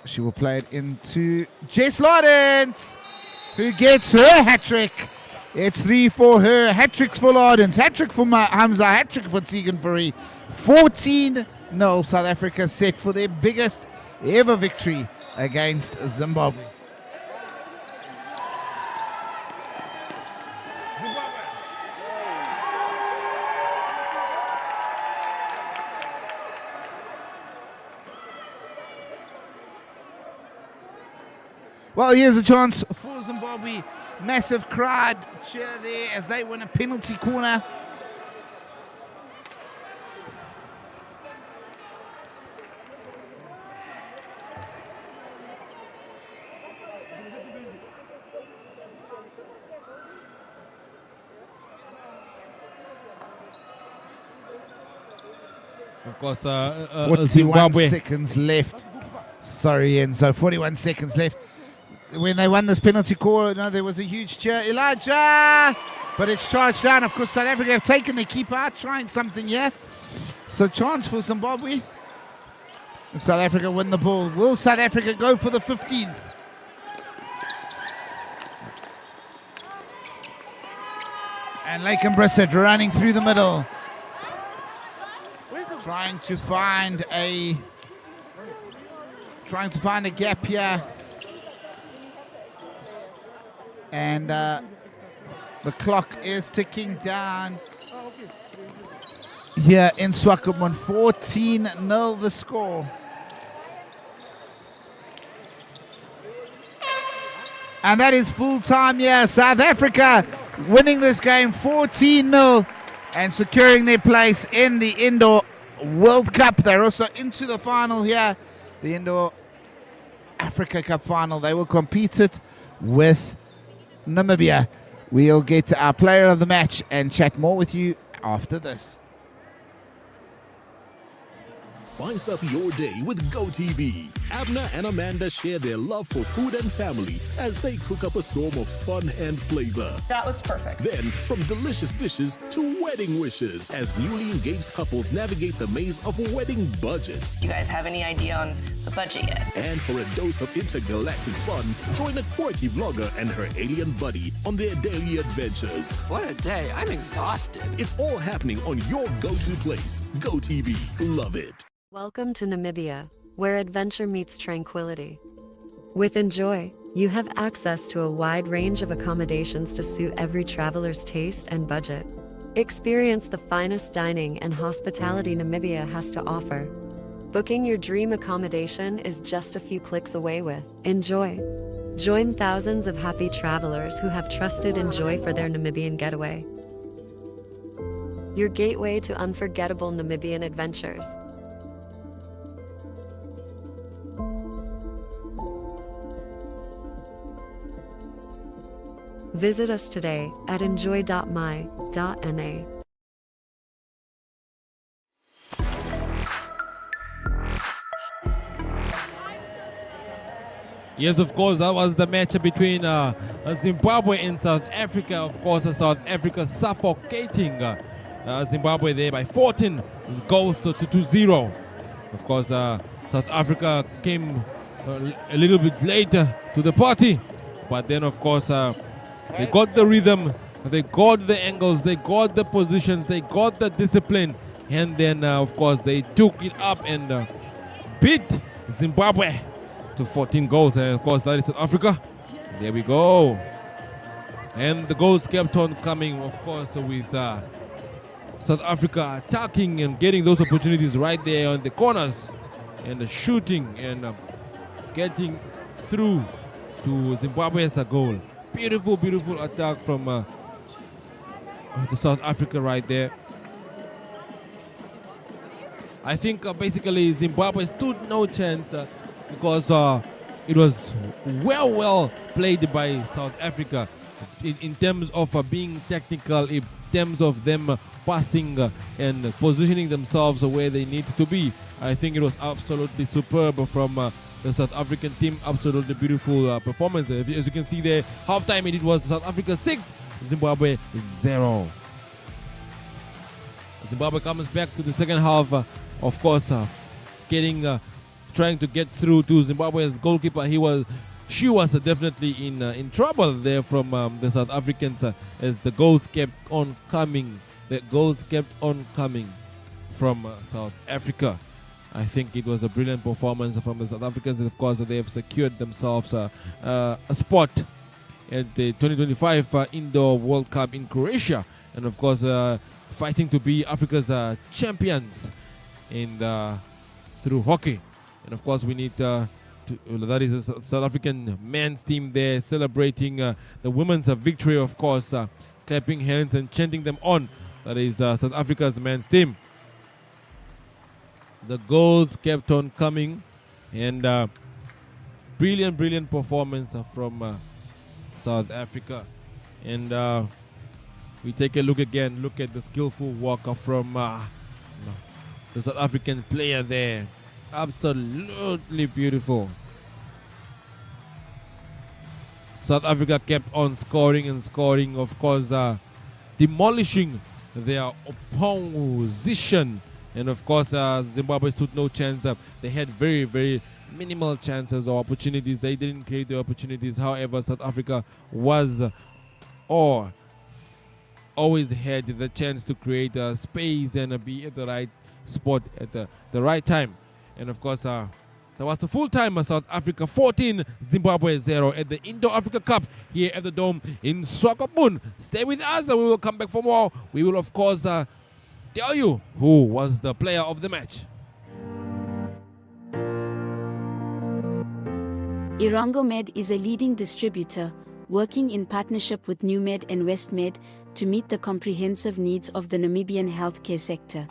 she will play it into Jess Lawrence, who gets her hat-trick. It's 3 for her. Hat-tricks for Lardens. Hat-trick for Hamza. Hat-trick for Tegan Fourie. 14-0 South Africa set for their biggest ever victory against Zimbabwe. Well, here's a chance for Zimbabwe. Massive crowd cheer there as they win a penalty corner. Of course, 41 Zimbabwe. seconds left. Sorry, Enzo. 41 seconds left. When they won this penalty corner, there was a huge cheer. Elijah! But it's charged down. Of course, South Africa have taken their keeper out, trying something here. So chance for Zimbabwe. If South Africa win the ball, will South Africa go for the 15th? And Laken Brissett running through the middle. Trying to find a gap here. And the clock is ticking down here in Swakopmund. 14-0 the score. And that is full time here. South Africa winning this game 14-0 and securing their place in the Indoor World Cup. They're also into the final here, the Indoor Africa Cup final. They will compete it with Namibia. We'll get our player of the match and chat more with you after this. Spice up your day with GoTV. Abner and Amanda share their love for food and family as they cook up a storm of fun and flavor. That looks perfect. Then, from delicious dishes to wedding wishes as newly engaged couples navigate the maze of wedding budgets. Do you guys have any idea on the budget yet? And for a dose of intergalactic fun, join a quirky vlogger and her alien buddy on their daily adventures. What a day. I'm exhausted. It's all happening on your go-to place. GoTV. Love it. Welcome to Namibia, where adventure meets tranquility. With Enjoy, you have access to a wide range of accommodations to suit every traveler's taste and budget. Experience the finest dining and hospitality Namibia has to offer. Booking your dream accommodation is just a few clicks away with Enjoy. Join thousands of happy travelers who have trusted Enjoy for their Namibian getaway. Your gateway to unforgettable Namibian adventures. Visit us today at enjoy.my.na. Yes, of course, that was the match between Zimbabwe and South Africa. Of course, South Africa suffocating Zimbabwe there by 14 goals to 0. Of course, South Africa came a little bit later to the party, but then, of course, they got the rhythm, they got the angles, they got the positions, they got the discipline, and then, of course, they took it up and beat Zimbabwe to 14 goals. And, of course, that is South Africa. There we go. And the goals kept on coming, of course, with South Africa attacking and getting those opportunities right there on the corners and shooting and getting through to Zimbabwe as a goal. Beautiful, beautiful attack from the South Africa right there. I think basically Zimbabwe stood no chance because it was well played by South Africa in terms of being technical, in terms of them passing and positioning themselves where they need to be. I think it was absolutely superb from the South African team. Absolutely beautiful performance. As you can see there, halftime it was South Africa 6, Zimbabwe 0. Zimbabwe comes back to the second half, of course, trying to get through to Zimbabwe's goalkeeper. He was she was definitely in trouble there from the South Africans as the goals kept on coming. The goals kept on coming from South Africa. I think it was a brilliant performance from the South Africans, and of course they have secured themselves a spot at the 2025 Indoor World Cup in Croatia, and of course fighting to be Africa's champions in through hockey. And of course we need that is a South African men's team there celebrating the women's victory, of course, clapping hands and chanting them on. That is South Africa's men's team. The goals kept on coming, and brilliant performance from South Africa. And we take a look again, look at the skillful work from the South African player there. Absolutely beautiful. South Africa kept on scoring and scoring, of course, demolishing their opposition. And of course, Zimbabwe stood no chance. They had very minimal chances or opportunities. They didn't create the opportunities. However, South Africa was or always had the chance to create space and be at the right spot at the right time. And of course, that was the full time. South Africa 14, Zimbabwe 0 at the Indo-Africa Cup here at the Dome in Swakopmund. Stay with us and we will come back for more. We will, of course, tell you who was the player of the match. Irongomed is a leading distributor, working in partnership with NewMed and WestMed to meet the comprehensive needs of the Namibian healthcare sector.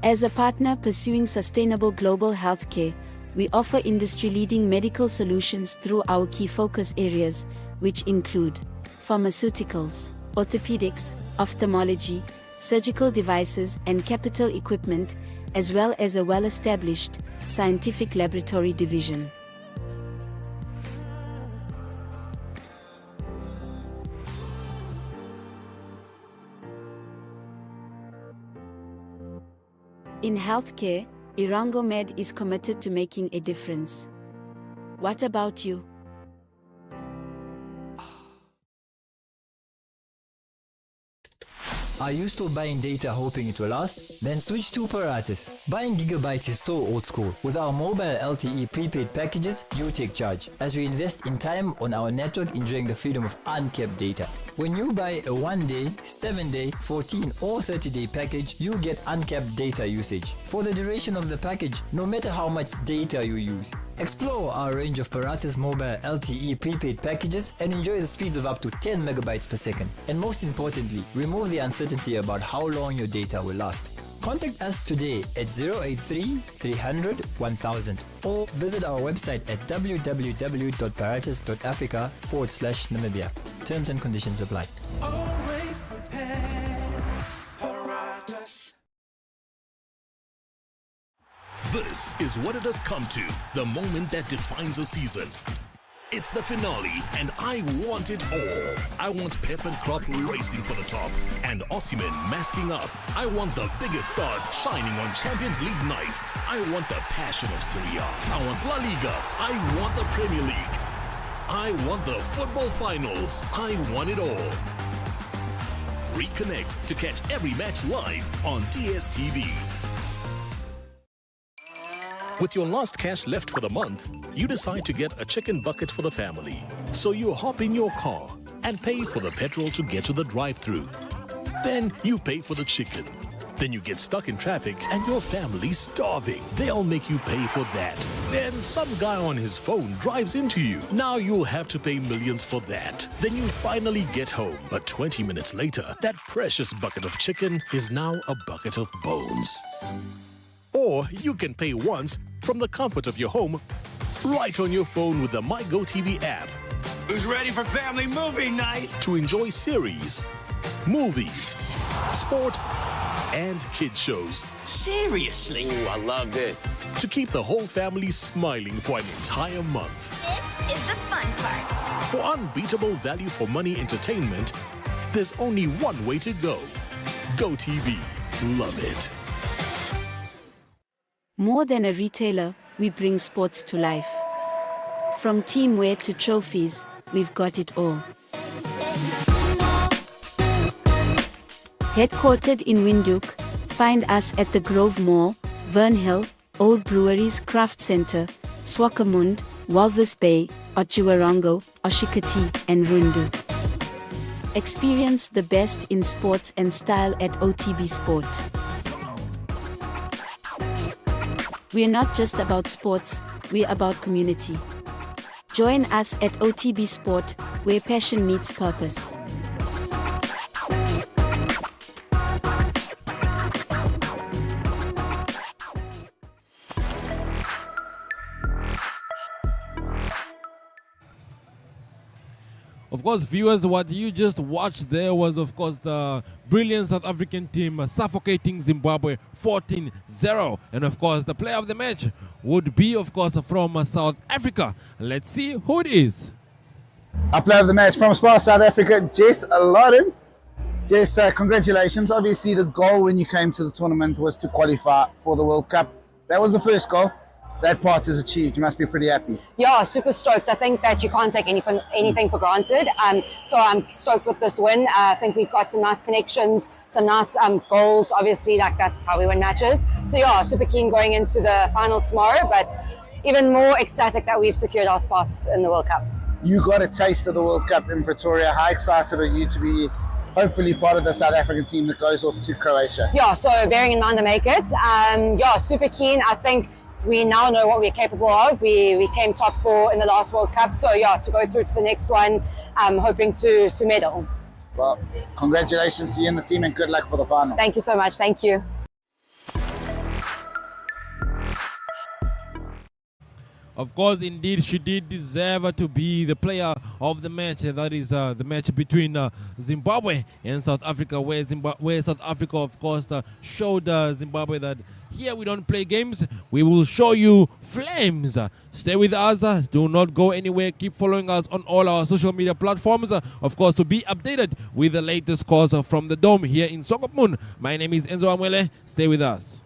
As a partner pursuing sustainable global healthcare, we offer industry-leading medical solutions through our key focus areas, which include pharmaceuticals, orthopedics, ophthalmology, surgical devices and capital equipment, as well as a well-established scientific laboratory division. In healthcare, Irongomed is committed to making a difference. What about you? Are you still buying data hoping it will last? Then switch to Paratus. Buying gigabytes is so old school. With our mobile LTE prepaid packages, you take charge, as we invest in time on our network, enjoying the freedom of uncapped data. When you buy a 1-day, 7-day, 14 or 30-day package, you get uncapped data usage for the duration of the package, no matter how much data you use. Explore our range of Paratus mobile LTE prepaid packages and enjoy the speeds of up to 10 megabytes per second. And most importantly, remove the uncertainty about how long your data will last. Contact us today at 083 300 1000 or visit our website at www.paratus.africa/Namibia. Terms and conditions apply. Always prepared. Paratus. This is what it has come to, the moment that defines a season. It's the finale, and I want it all. I want Pep and Klopp racing for the top, and Osimhen masking up. I want the biggest stars shining on Champions League nights. I want the passion of Serie A. I want La Liga. I want the Premier League. I want the football finals. I want it all. Reconnect to catch every match live on DSTV. With your last cash left for the month, you decide to get a chicken bucket for the family. So you hop in your car and pay for the petrol to get to the drive-thru. Then you pay for the chicken. Then you get stuck in traffic and your family's starving. They'll make you pay for that. Then some guy on his phone drives into you. Now you'll have to pay millions for that. Then you finally get home. But 20 minutes later, that precious bucket of chicken is now a bucket of bones. Or you can pay once from the comfort of your home, right on your phone with the MyGoTV app. Who's ready for family movie night? To enjoy series, movies, sport, and kid shows. Seriously? Ooh, I love it. To keep the whole family smiling for an entire month. This is the fun part. For unbeatable value for money entertainment, there's only one way to go. GoTV. Love it. More than a retailer, we bring sports to life. From teamwear to trophies, we've got it all. Headquartered in Windhoek, find us at the Grove Mall, Vernhill, Old Breweries Craft Centre, Swakopmund, Walvis Bay, Otjiwarongo, Oshikati, and Rundu. Experience the best in sports and style at OTB Sport. We're not just about sports, we're about community. Join us at OTB Sport, where passion meets purpose. Of course, viewers, what you just watched there was, of course, the brilliant South African team suffocating Zimbabwe 14-0. And, of course, the player of the match would be, of course, from South Africa. Let's see who it is. Our player of the match from Spa, South Africa, Jess Lawrence. Jess, congratulations. Obviously, the goal when you came to the tournament was to qualify for the World Cup. That was the first goal. That part is achieved. You must be pretty happy. Yeah, super stoked. I think that you can't take anything for granted. So I'm stoked with this win. I think we've got some nice connections, some nice goals. Obviously, like that's how we win matches. So yeah, super keen going into the final tomorrow, but even more ecstatic that we've secured our spots in the World Cup. You got a taste of the World Cup in Pretoria. How excited are you to be hopefully part of the South African team that goes off to Croatia? Yeah, so bearing in mind to make it, yeah, super keen. I think we now know what we're capable of. We came top 4 in the last World Cup, so yeah, to go through to the next one, I'm hoping to medal. Well, congratulations to you and the team and good luck for the final. Thank you so much. Thank you. Of course, indeed, she did deserve to be the player of the match. That is the match between Zimbabwe and South Africa, where South Africa, of course, showed Zimbabwe that here we don't play games. We will show you flames. Stay with us. Do not go anywhere. Keep following us on all our social media platforms. Of course, to be updated with the latest scores from the Dome here in Swakopmund. My name is Enzo Amwele. Stay with us.